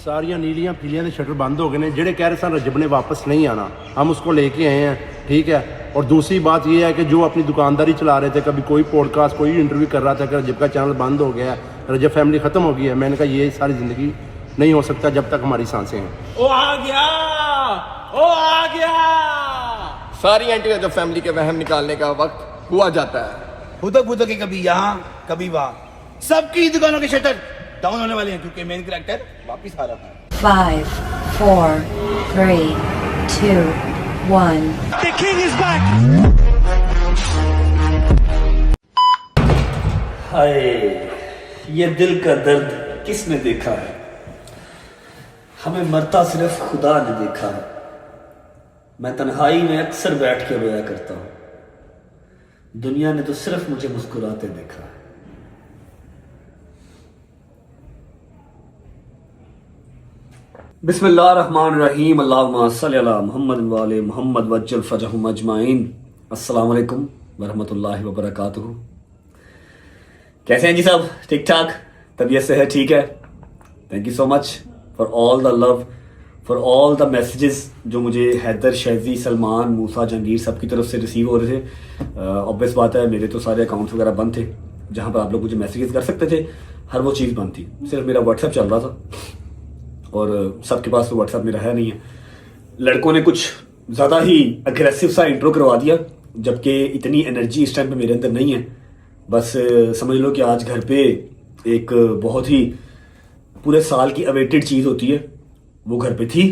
सारिया नीलियां पीलियां के शटर बंद हो गए हैं। जेडे कह रहे सन रजब ने वापस नहीं आना, हम उसको लेके आए हैं, ठीक है। और दूसरी बात यह है कि जो अपनी दुकानदारी चला रहे थे, कभी कोई पॉडकास्ट कोई इंटरव्यू कर रहा था कि रजब का चैनल बंद हो गया है, रजब फैमिली ख़त्म हो गई है। मैंने कहा ये सारी ज़िंदगी नहीं हो सकता जब तक हमारी सांसें हैं। ओ आ गया, ओ आ गया। सारी एंटी रजब फैमिली के वहम निकालने का वक्त हुआ जाता है। फुदक फुदक के कभी यहाँ कभी वहाँ, सबकी दुकानों के शटर डाउन होने वाले हैं क्योंकि मेन कैरेक्टर वापस आ रहा है। 5, 4, 3, 2, 1. The king is back. हाय, ये दिल का दर्द किसने देखा है? हमें मरता सिर्फ खुदा ने देखा है। मैं तन्हाई में अक्सर बैठ के रोया करता हूं, दुनिया ने तो सिर्फ मुझे मुस्कुराते देखा है। बिस्मिल्लाहिर्रहमानिर्रहीम, अल्लाहुम्मा सल्ली अला मुहम्मद व आले मुहम्मद वज्जल फजहुम अजमाइन। अस्सलाम वालेकुम वरहमतुल्लाहि वबरकातुहू। कैसे हैं जी सब? ठीक ठाक? तबीयत से है? ठीक है। Thank you so much for all the love, for all the messages जो मुझे हैदर, शैजी, सलमान, मूसा, जहांगीर सब की तरफ से रिसीव हो रहे थे। ऑब्वियस बात है, मेरे तो सारे अकाउंट्स वगैरह बंद थे जहाँ पर आप लोग मुझे मैसेजेस कर सकते थे, हर वो चीज़ बंद थी। सिर्फ मेरा व्हाट्सएप चल रहा था और सबके पास तो व्हाट्सएप मेरा है नहीं है। लड़कों ने कुछ ज़्यादा ही अग्रेसिव सा इंट्रो करवा दिया, जबकि इतनी एनर्जी इस टाइम पे मेरे अंदर नहीं है। बस समझ लो कि आज घर पे एक बहुत ही पूरे साल की अवेटेड चीज़ होती है, वो घर पे थी,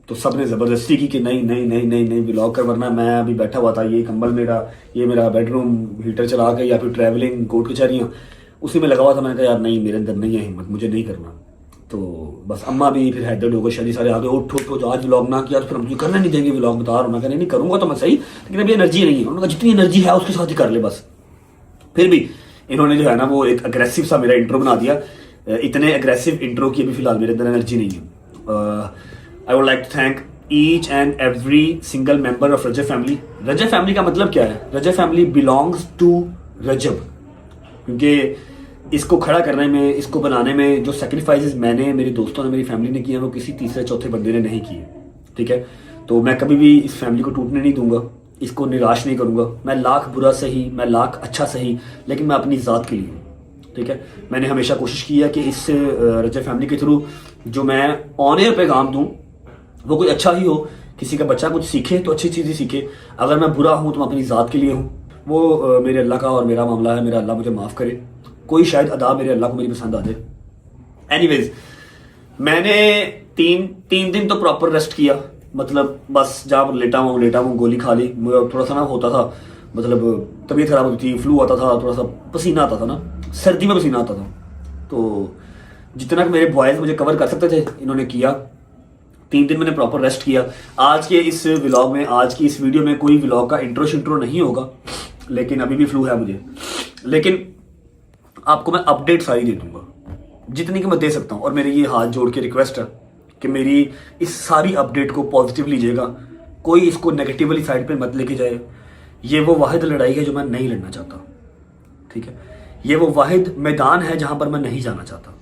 तो सब ने ज़बरदस्ती की कि नहीं नहीं नहीं नहीं नहीं व्लॉग कर, वरना मैं अभी बैठा हुआ था, ये कंबल मेरा, ये मेरा बेडरूम हीटर चला के या फिर ट्रैवलिंग कोर्ट कचहरियाँ उसी में लगा हुआ था। मैंने कहा यार नहीं, मेरे अंदर नहीं है हिम्मत, मुझे नहीं करना। तो बस अम्मा भी, फिर हैदर, डोगर, शादी सारे आगे उठ उठ उठ, आज व्लॉग ना किया तो फिर हम करने नहीं देंगे व्लॉग, बता रहा हूँ। मैं कहने नहीं करूँगा तो मैं सही, लेकिन अभी एनर्जी नहीं है। उन्होंने कहा जितनी एनर्जी है उसके साथ ही कर ले बस। फिर भी इन्होंने जो है ना वो एक अग्रेसिव सा मेरा इंट्रो बना दिया। इतने अग्रेसिव इंट्रो की अभी फिलहाल मेरे अंदर एनर्जी नहीं है। I would like to thank each and every single member of Rajab family. Rajab family का मतलब क्या है? Rajab family belongs to Rajab, क्योंकि इसको खड़ा करने में, इसको बनाने में जो सेक्रीफाइसेस मैंने, मेरे दोस्तों ने, मेरी फैमिली ने किए, वो किसी तीसरे चौथे बंदे ने नहीं किए। ठीक है, तो मैं कभी भी इस फैमिली को टूटने नहीं दूंगा, इसको निराश नहीं करूंगा। मैं लाख बुरा सही, मैं लाख अच्छा सही, लेकिन मैं अपनी ज़ात के लिए हूँ। ठीक है, मैंने हमेशा कोशिश की है कि इस रजब फैमिली के थ्रू जो मैं ऑन एयर पैगाम दूँ वो कोई अच्छा ही हो, किसी का बच्चा कुछ सीखे तो अच्छी चीज़ ही सीखे। अगर मैं बुरा हूँ तो मैं अपनी ज़ात के लिए हूँ, वो मेरे अल्लाह का और मेरा मामला है। मेरा अल्लाह मुझे माफ़ करे, कोई शायद अदा मेरे अल्लाह को मेरी पसंद आ जाए। एनीवेज, मैंने तीन दिन तो प्रॉपर रेस्ट किया, मतलब बस जहाँ पर लेटा हूँ, गोली खा ली। थोड़ा सा ना होता था, मतलब तबीयत खराब होती थी, फ्लू आता था, थोड़ा सा पसीना आता था ना, सर्दी में पसीना आता था। तो जितना मेरे बॉयज़ मुझे कवर कर सकते थे इन्होंने किया। 3 दिन मैंने प्रॉपर रेस्ट किया। आज के इस व्लॉग में, आज की इस वीडियो में कोई व्लॉग का इंट्रो नहीं होगा, लेकिन अभी भी फ्लू है मुझे, लेकिन आपको मैं अपडेट सारी दे दूंगा जितनी कि मैं दे सकता हूँ। और मेरी ये हाथ जोड़ के रिक्वेस्ट है कि मेरी इस सारी अपडेट को पॉजिटिव लीजिएगा, कोई इसको नेगेटिवली साइड पे मत लेके जाए। ये वो वाहिद लड़ाई है जो मैं नहीं लड़ना चाहता। ठीक है, ये वो वाहिद मैदान है जहाँ पर मैं नहीं जाना चाहता।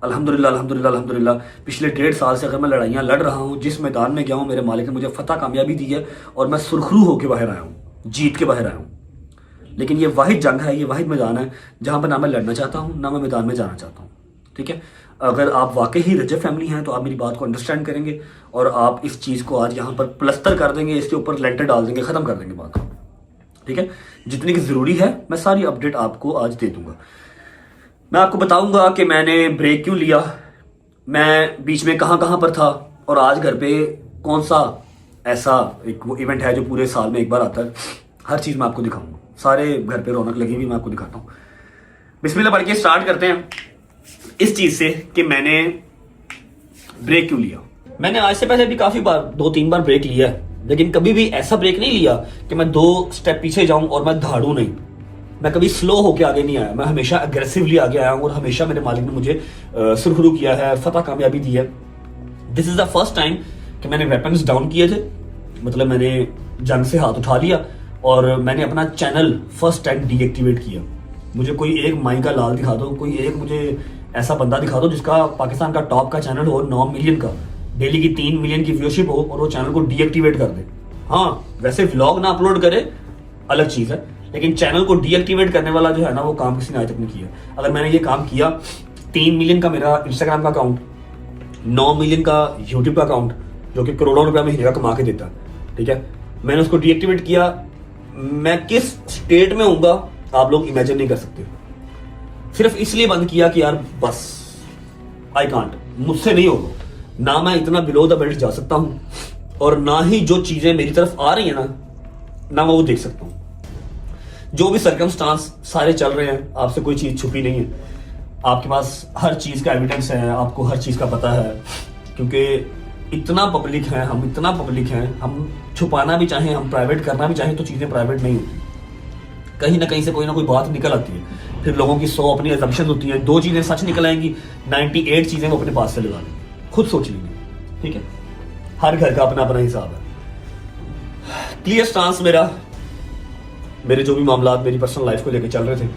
अल्हम्दुलिल्लाह अल्हम्दुलिल्लाह अल्हम्दुलिल्लाह, पिछले 1.5 साल से अगर मैं लड़ाइयाँ लड़ रहा हूँ, जिस मैदान में गया हूँ मेरे मालिक ने मुझे फतह कामयाबी दी है और मैं सुरखरू होकर बाहर आया हूँ, जीत के बाहर आया हूँ। लेकिन ये वाहिद जंग है, ये वाहिद मैदान है जहाँ पर ना मैं लड़ना चाहता हूँ, ना मैं मैदान में जाना चाहता हूँ। ठीक है, अगर आप वाकई ही रजब फैमिली हैं तो आप मेरी बात को अंडरस्टैंड करेंगे और आप इस चीज़ को आज यहाँ पर प्लस्तर कर देंगे, इसके ऊपर लेंटर डाल देंगे, ख़त्म कर देंगे बात को। ठीक है, जितनी की ज़रूरी है मैं सारी अपडेट आपको आज दे दूंगा। मैं आपको बताऊंगा कि मैंने ब्रेक क्यों लिया, मैं बीच में कहाँ पर था, और आज घर पे कौन सा ऐसा एक वो इवेंट है जो पूरे साल में एक बार आता है। हर चीज़ मैं आपको दिखाऊंगा, सारे घर पे रौनक लगी हुई मैं आपको दिखाता हूँ। बिस्मिल्लाह पढ़ के स्टार्ट करते हैं इस चीज़ से कि मैंने ब्रेक क्यों लिया। मैंने आज से पहले भी काफ़ी बार 2-3 बार ब्रेक लिया है, लेकिन कभी भी ऐसा ब्रेक नहीं लिया कि मैं 2 स्टेप पीछे जाऊं और मैं दहाड़ूं नहीं। मैं कभी स्लो होके आगे नहीं आया, मैं हमेशा अग्रेसिवली आगे आया हूं और हमेशा मेरे मालिक ने मुझे सुरखरू किया है, फतह कामयाबी दी है। This is the first time कि मैंने वेपन्स डाउन किए थे, मतलब मैंने जंग से हाथ उठा लिया और मैंने अपना चैनल फर्स्ट टाइम डीएक्टिवेट किया। मुझे कोई एक माई का लाल दिखा दो, कोई एक मुझे ऐसा बंदा दिखा दो जिसका पाकिस्तान का टॉप का चैनल हो 9 मिलियन का, डेली की 3 मिलियन की व्यूअरशिप हो और वो चैनल को डीएक्टिवेट कर दे। हाँ वैसे व्लॉग ना अपलोड करे अलग चीज है, लेकिन चैनल को डीएक्टिवेट करने वाला जो है ना वो काम किसी ने आज तक नहीं किया। अगर मैंने ये काम किया, 3 मिलियन का मेरा इंस्टाग्राम का अकाउंट, 9 मिलियन का यूट्यूब का अकाउंट जो कि करोड़ों रुपया महीने का कमा के देता है, ठीक है, मैंने उसको डीएक्टिवेट किया, मैं किस स्टेट में होऊंगा आप लोग इमेजिन नहीं कर सकते। सिर्फ इसलिए बंद किया कि यार बस आई कांट, मुझसे नहीं होगा, ना मैं इतना बिलो द बेल्ट जा सकता हूं और ना ही जो चीजें मेरी तरफ आ रही है ना मैं वो देख सकता हूं। जो भी सर्कमस्टांस सारे चल रहे हैं, आपसे कोई चीज छुपी नहीं है, आपके पास हर चीज का एविडेंस है, आपको हर चीज का पता है, क्योंकि इतना पब्लिक है, हम इतना पब्लिक हैं, हम छुपाना भी चाहें, हम प्राइवेट करना भी चाहें तो चीजें प्राइवेट नहीं होती, कहीं ना कहीं से कोई ना कोई बात निकल आती है, फिर लोगों की 100 अपनी असम्पशन होती है, 2 चीजें सच निकल आएंगी, 98 चीजें वो अपने पास से लगा लें, खुद सोच लीजिए, ठीक है, हर घर का अपना अपना हिसाब है। क्लियर स्टांस मेरे जो भी मामला मेरी पर्सनल लाइफ को लेकर चल रहे थे,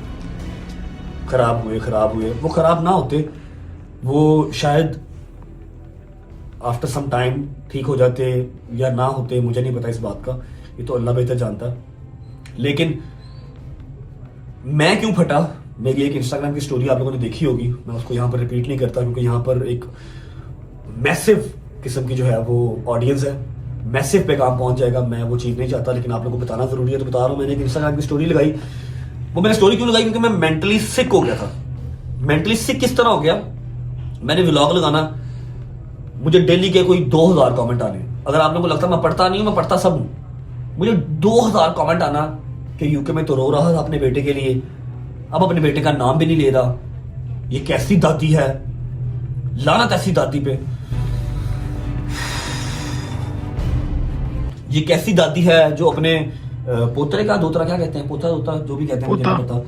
खराब हुए, वो खराब ना होते, वो शायद आफ्टर सम टाइम ठीक हो जाते या ना होते, मुझे नहीं पता इस बात का, ये तो अल्लाह बेहतर जानता। लेकिन मैं क्यों फटा, मेरी एक इंस्टाग्राम की स्टोरी आप लोगों ने देखी होगी, मैं उसको यहाँ पर रिपीट नहीं करता क्योंकि यहाँ पर एक मैसिव किस्म की जो है वो ऑडियंस है, मैसिव पे काम पहुंच जाएगा, मैं वो चीज़ नहीं चाहता, लेकिन आप लोगों को बताना जरूरी है तो बता रहा हूँ। मैंने एक इंस्टाग्राम की स्टोरी लगाई, वो मैंने स्टोरी क्यों लगाई, क्योंकि मैं मेंटली सिक हो गया था। मेंटली सिक किस तरह हो गया, मैंने व्लॉग लगाना, मुझे डेली के कोई 2000 कमेंट आने, अगर आप लोगों को लगता मैं पढ़ता नहीं हूं, मैं पढ़ता सब हूं, मुझे 2000 कमेंट आना कि यूके में तो रो रहा था अपने बेटे के लिए, अब अपने बेटे का नाम भी नहीं ले रहा, ये कैसी दादी है, लानत ऐसी दादी पे, ये कैसी दादी है जो अपने पोतरे का दोतरा, क्या कहते हैं, पोता दोता जो भी कहते हैं मुझे नहीं पता,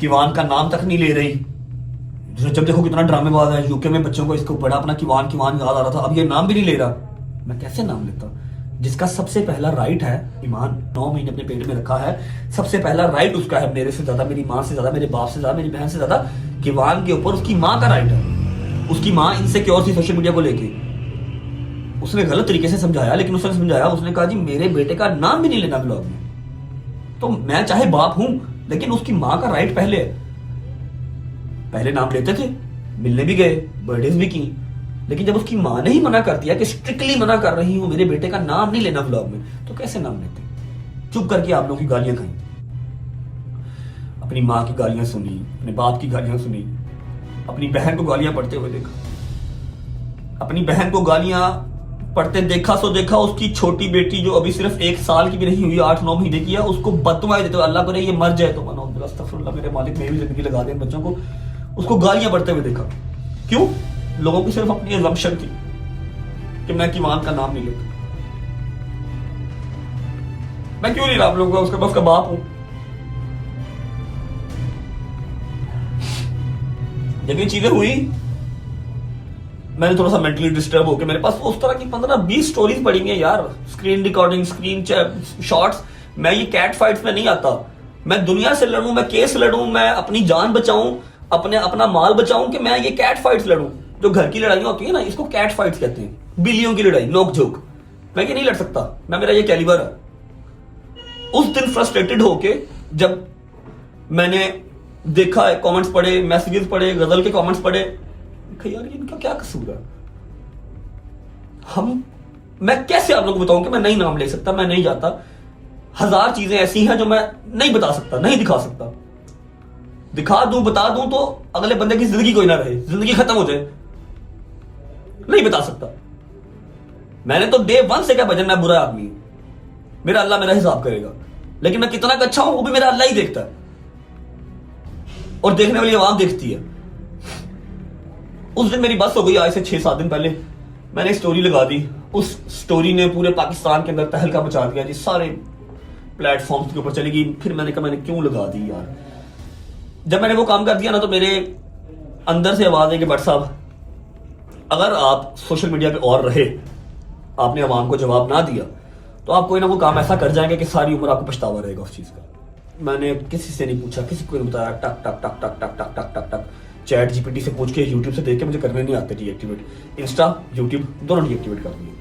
किवान का नाम तक नहीं ले रही। जब देखो कितना ड्रामेबाज है, यूके में बच्चों को इसको बड़ा अपना किवान याद आ रहा था, अब ये नाम भी नहीं ले रहा, मैं कैसे नाम लेता, जिसका सबसे पहला राइट है, ईमान 9 महीने अपने पेट में रखा है, सबसे पहला राइट उसका है, मेरे से ज्यादा, मेरी माँ से ज्यादा, मेरे बाप से ज्यादा, मेरी बहन से ज्यादा, किवान के ऊपर उसकी माँ का राइट है। उसकी माँ इनसिक्योर थी सोशल मीडिया को लेके, उसने गलत तरीके से समझाया, लेकिन उसने समझाया, उसने कहा जी मेरे बेटे का नाम भी नहीं लेना ब्लॉग में, तो मैं चाहे बाप हूं लेकिन उसकी माँ का राइट पहले नाम लेते थे, मिलने भी गए, बर्थडेज भी की, लेकिन जब उसकी माँ ने ही मना कर दिया कि स्ट्रिक्टली मना कर रही हूं मेरे बेटे का नाम नहीं लेना व्लॉग में, तो कैसे नाम लेते, चुप करके आप लोगों की गालियां खाई, अपनी माँ की गालियां सुनी, अपने बाप की गालियां सुनी, अपनी बहन को गालियां पढ़ते हुए देखा, अपनी बहन को गालियां पढ़ते देखा, सो देखा उसकी छोटी बेटी जो अभी सिर्फ 1 साल की भी नहीं हुई, 8-9 महीने की है, उसको बददुआएं देते हुए, अल्लाह करे ये मर जाए तो मनो अस्तगफिरुल्लाह, मेरे मालिक मेरी जिंदगी लगा दे बच्चों को, उसको गालियां पढ़ते हुए देखा। क्यों? लोगों की सिर्फ अपनी असम्पशन थी कि मैं किवान का नाम नहीं लेता, मैं क्यों नहीं रहा आप लोगों का, उसका मैं उसका बाप हूं। जब ये चीजें हुई, मैंने थोड़ा सा मेंटली डिस्टर्ब होकर, मेरे पास उस तरह की 15-20 स्टोरीज पड़ी हैं यार, स्क्रीन रिकॉर्डिंग, स्क्रीन शॉट्स। मैं ये कैट फाइट्स में नहीं आता, मैं दुनिया से लड़ूं, मैं केस लड़ूं, मैं अपनी जान बचाऊं, अपना माल बचाऊं, कि मैं ये कैट फाइट्स लड़ूं। जो घर की लड़ाइयां होती है ना, इसको कैट फाइट्स कहते हैं, बिल्लियों की लड़ाई, नोक झोंक, मैं ये नहीं लड़ सकता, मेरा ये कैलिबर है। उस दिन फ्रस्ट्रेटेड होके जब मैंने देखा, कमेंट्स पढ़े, मैसेजेस पढ़े, गजल के कमेंट्स पढ़े, यार इनका क्या कसूर है, मैं कैसे आप लोगों को बताऊं कि मैं नहीं नाम ले सकता, मैं नहीं जाता, 1000 चीजें ऐसी हैं जो मैं नहीं बता सकता, नहीं दिखा सकता, दिखा दूं, बता दूं तो अगले बंदे की जिंदगी कोई ना रहे, जिंदगी खत्म हो जाए, नहीं बता सकता। मैंने तो डे 1 से क्या भजन, मैं बुरा आदमी हूं, मेरा अल्लाह मेरा हिसाब करेगा, लेकिन मैं कितना अच्छा हूं वो भी मेरा अल्लाह ही देखता है, और देखने वाली आवाम देखती है। उस दिन मेरी बस हो गई, आज से 6-7 दिन पहले मैंने स्टोरी लगा दी, उस स्टोरी ने पूरे पाकिस्तान के अंदर तहलका मचा दिया जी, सारे प्लेटफॉर्म्स के ऊपर चली गई। फिर मैंने कहा मैंने क्यों लगा दी यार। जब मैंने वो काम कर दिया ना, तो मेरे अंदर से आवाज है कि भट्ट साहब, अगर आप सोशल मीडिया पे और रहे, आपने आवाम को जवाब ना दिया, तो आप कोई ना कोई काम ऐसा कर जाएंगे कि सारी उम्र आपको पछतावा रहेगा उस चीज का। मैंने किसी से नहीं पूछा, किसी को नहीं बताया, टक टक टक टक टक टक टक टक टक, चैट जीपीटी से पूछ के यूट्यूब से देख के मुझे करने नहीं आते डीएक्टिवेट। इंस्टा यूट्यूब दोनों डीएक्टिवेट कर दिए।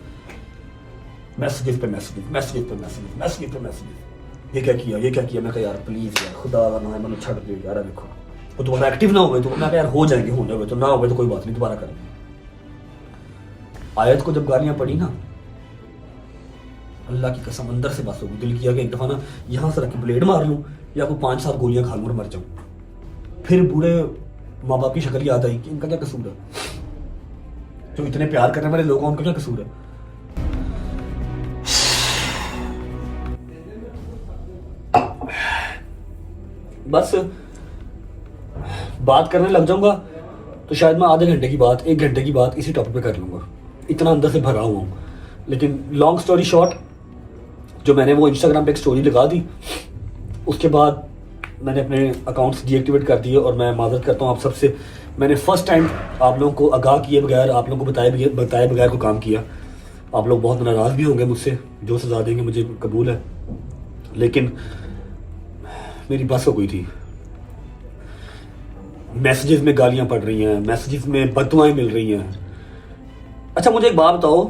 मैसेजेस पे मैसेजेस, ये क्या किया। मैं कहा यार प्लीज यार खुदा का नाम मैंने छड़ दे यार, देखो वो दोबारा एक्टिव ना हुए तो मैं यार हो जाएंगे, होने हुए तो ना हुए तो कोई बात नहीं, दोबारा करेंगे। आयत को जब गालियां पड़ी ना, अल्लाह की कसम अंदर से बस होगी, दिल किया कि एक दफा ना यहां से रख के ब्लेड मार लूं या कोई 5-7 गोलियां खा लूं और मर जाऊं। फिर बूढ़े माँ बाप की शक्ल याद आई कि इनका क्या कसूर है, जो इतने प्यार करने वाले लोग हैं उनका क्या कसूर है। बस बात करने लग जाऊंगा तो शायद मैं आधे घंटे की बात, 1 घंटे की बात इसी टॉपिक पे कर लूंगा, इतना अंदर से भरा हुआ हूं। लेकिन लॉन्ग स्टोरी शॉर्ट, जो मैंने वो इंस्टाग्राम पे एक स्टोरी लगा दी, उसके बाद मैंने अपने अकाउंट्स डीएक्टिवेट कर दिए। और मैं माजरत करता हूँ आप सबसे, मैंने फर्स्ट टाइम आप लोगों को आगाह किए बगैर, आप लोगों को बताए बगैर को काम किया। आप लोग बहुत नाराज़ भी होंगे मुझसे, जो सजा देंगे मुझे कबूल है, लेकिन मेरी बस हो गई थी। मैसेजेस में गालियां पड़ रही हैं, मैसेजेस में बददुआएं मिल रही हैं। अच्छा मुझे एक बात बताओ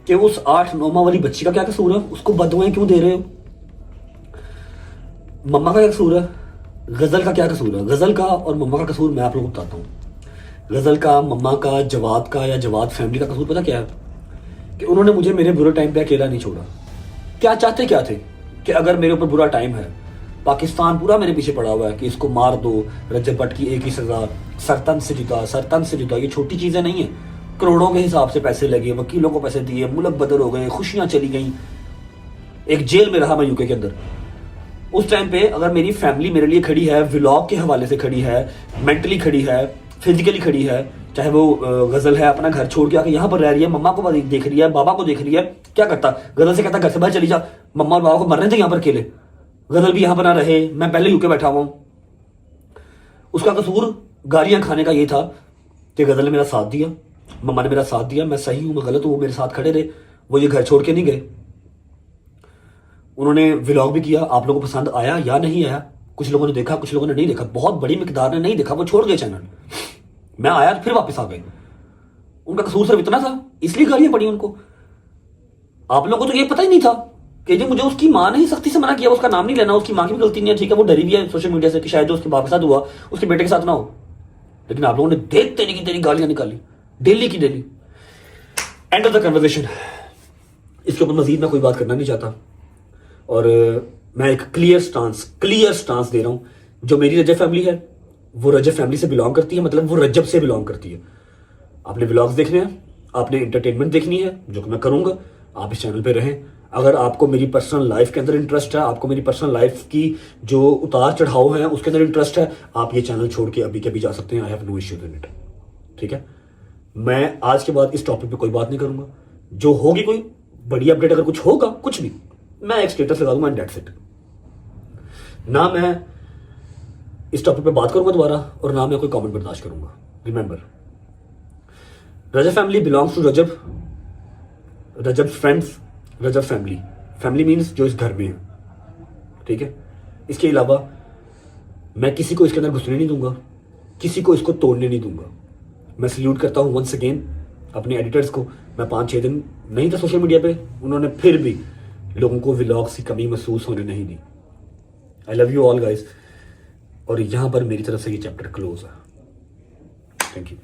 कि उस 8-9 माह वाली बच्ची का क्या कसूर है, उसको बददुआएं क्यों दे रहे हो? मम्मा का क्या कसूर है? गजल का क्या कसूर है? गजल का और मम्मा का कसूर मैं आप लोगों को बताता हूँ। गजल का, मम्मा का, जवाद का या जवाद फैमिली का कसूर पता क्या है? कि उन्होंने मुझे मेरे बुरे टाइम पे अकेला नहीं छोड़ा। क्या चाहते क्या थे कि अगर मेरे ऊपर बुरा टाइम है, पाकिस्तान पूरा मेरे पीछे पड़ा हुआ है कि इसको मार दो, रजब भट्ट की एक ही सजा, सरतन से जुता। ये छोटी चीजें नहीं है, करोड़ों के हिसाब से पैसे लगे, वकीलों को पैसे दिए, मुल्क बदल हो गए, खुशियां चली गई, एक जेल में रहा मैं यूके के अंदर। उस टाइम पे अगर मेरी फैमिली मेरे लिए खड़ी है, व्लॉग के हवाले से खड़ी है, मेंटली खड़ी है, फिजिकली खड़ी है, चाहे वो गजल है अपना घर छोड़ के आके यहाँ पर रह रही है, मम्मा को देख रही है, बाबा को देख रही है, क्या करता? गजल से कहता घर से बाहर चली जा, मम्मा और बाबा को मरने थे यहाँ पर अकेले, गजल भी यहाँ पर ना रहे, मैं पहले यूके बैठा हुआ हूं। उसका कसूर गालियां खाने का ये था कि गजल ने मेरा साथ दिया, मम्मा ने मेरा साथ दिया, मैं सही हूं मैं गलत हूं, वो मेरे साथ खड़े रहे, वो ये घर छोड़ के नहीं गए। उन्होंने व्लॉग भी किया, आप लोगों को पसंद आया या नहीं आया, कुछ लोगों ने देखा, कुछ लोगों ने नहीं देखा, बहुत बड़ी मिकदार ने नहीं देखा, वो छोड़ गए चैनल। मैं आया फिर वापस आ गए। उनका कसूर सिर्फ इतना था, इसलिए गालियां पड़ी उनको। आप लोगों को तो ये पता ही नहीं था कि जी मुझे उसकी माँ ने ही सख्ती से मना किया, उसका नाम नहीं लेना, उसकी माँ की भी गलती नहीं है, ठीक है वो डरी भी है सोशल मीडिया से कि शायद जो उसके बाप के साथ हुआ उसके बेटे के साथ ना हो। लेकिन आप लोगों ने देख तेरी गालियां निकाली, डेली की daily. End of the conversation, इसके ऊपर मजीद मैं कोई बात करना नहीं चाहता। और मैं एक क्लियर स्टांस दे रहा हूं। जो मेरी रजब फैमिली है वो रजब फैमिली से बिलोंग करती है, मतलब वो रजब से बिलोंग करती है। आपने व्लॉग्स देखने हैं, आपने एंटरटेनमेंट देखनी है, जो कि मैं करूंगा, आप इस चैनल पे रहें। अगर आपको मेरी पर्सनल लाइफ के अंदर इंटरेस्ट है, आपको मेरी पर्सनल लाइफ की जो उतार चढ़ाव है उसके अंदर इंटरेस्ट है, आप ये चैनल छोड़ के अभी के अभी जा सकते हैं। I have no issue in it, ठीक है। मैं आज के बाद इस टॉपिक पे कोई बात नहीं करूंगा। जो होगी कोई बड़ी अपडेट, अगर कुछ होगा, कुछ भी, मैं एक स्टेटस लगा दूंगा एंड दैट्स इट। ना मैं इस टॉपिक पे बात करूंगा दोबारा और ना मैं कोई कमेंट बर्दाश्त करूंगा। Remember, Rajab family belongs to Rajab friends, Rajab family. Family means जो इस घर में है, ठीक है। इसके अलावा मैं किसी को इसके अंदर घुसने नहीं दूंगा, किसी को इसको तोड़ने नहीं दूंगा। मैं सल्यूट करता हूं वंस अगेन अपने एडिटर्स को। मैं 5-6 दिन नहीं था सोशल मीडिया पे, उन्होंने फिर भी लोगों को व्लॉग्स की कमी महसूस होने नहीं दी। I love you all guys. और यहां पर मेरी तरफ से ये चैप्टर क्लोज है। Thank you.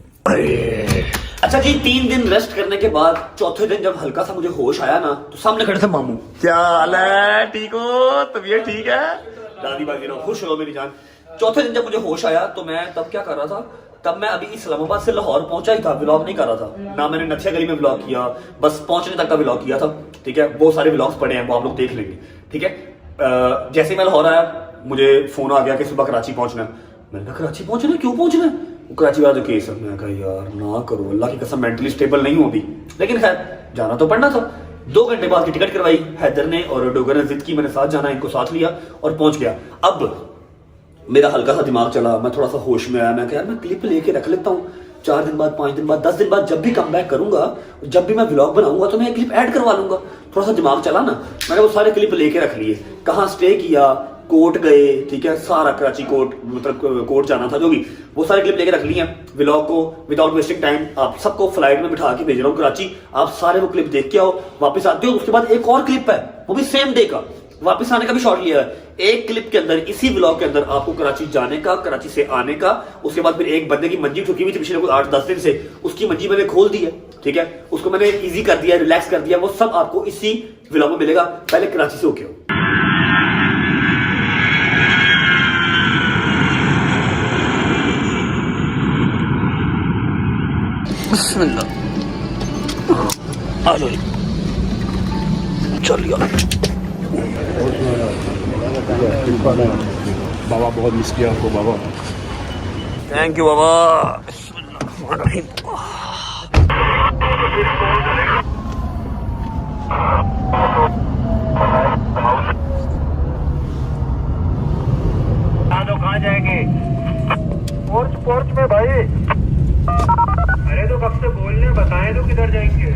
अच्छा जी, 3 दिन रेस्ट करने के बाद चौथे दिन जब हल्का सा मुझे होश आया ना, तो सामने खड़े थे मामू। क्या हाल है? ठीक हो? तबीयत ठीक है? दादी बाजी रहो, खुश रहो मेरी जान। चौथे दिन जब मुझे होश आया तो मैं तब क्या कर रहा था? तब मैं अभी इस्लामाबाद से लाहौर पहुंचा ही था, व्लॉग नहीं कर रहा था ना। मैंने नथिया गली में व्लॉग किया, बस पहुंचने तक का व्लॉग किया था, ठीक है। वो सारे व्लॉग्स पड़े हैं, वो आप लोग देख लेंगे, ठीक है। जैसे मैं लाहौर आया मुझे फोन आ गया कि सुबह कराची पहुंचना है। मैंने कहा कराची पहुंचना है? क्यों पहुंचना है? कराची वाला जो केस है। मैं कहा यार ना करो, अल्लाह की कसम मेंटली स्टेबल नहीं होती, लेकिन खैर जाना तो पड़ना था। 2 घंटे बाद की टिकट करवाई, हैदर ने और डोगर ने जिद की, मैंने साथ जाना, इनको साथ लिया और पहुंच गया। अब मेरा हल्का सा दिमाग चला, मैं थोड़ा सा होश में आया। मैं कहा यार मैं क्लिप लेके रख लेता हूँ, 4 दिन बाद, 5 दिन बाद, 10 दिन बाद जब भी कम बैक करूंगा, जब भी मैं व्लॉग बनाऊंगा तो मैं क्लिप ऐड करवा लूंगा। थोड़ा सा दिमाग चला ना, मैंने वो सारे क्लिप लेके रख लिए, कहाँ स्टे किया, कोर्ट गए, ठीक है, सारा कराची कोर्ट मतलब कोर्ट जाना था जो भी, वो सारे क्लिप लेके रख लिए हैं। व्लॉग को विदाउट वेस्टिंग टाइम आप सबको फ्लाइट में बिठा के भेज रहा हूँ कराची, आप सारे वो क्लिप देख के आओ, वापस आते हो। उसके बाद एक और क्लिप है, वो भी सेम डे का, वापस आने का भी शॉट लिया है। एक क्लिप के अंदर, इसी व्लॉग के अंदर आपको कराची जाने का, कराची से आने का, उसके बाद फिर एक बंदे की मंजी ठुकी हुई थी पिछले कुछ 8-10 दिन से, उसकी मंजी मैंने खोल दी है, ठीक है, उसको मैंने इजी कर दिया, रिलैक्स कर दिया, वो सब आपको इसी व्लॉग में मिलेगा। पहले कराची से होके आओ। बिस्मिल्लाह, आ जाओ, चलिए। बाबा बहुत मिस किया आपको बाबा। थैंक यू बाबा। कहाँ जाएंगे? पोर्च में भाई। अरे तो कब से बोलने, बताएं तो किधर जाएंगे?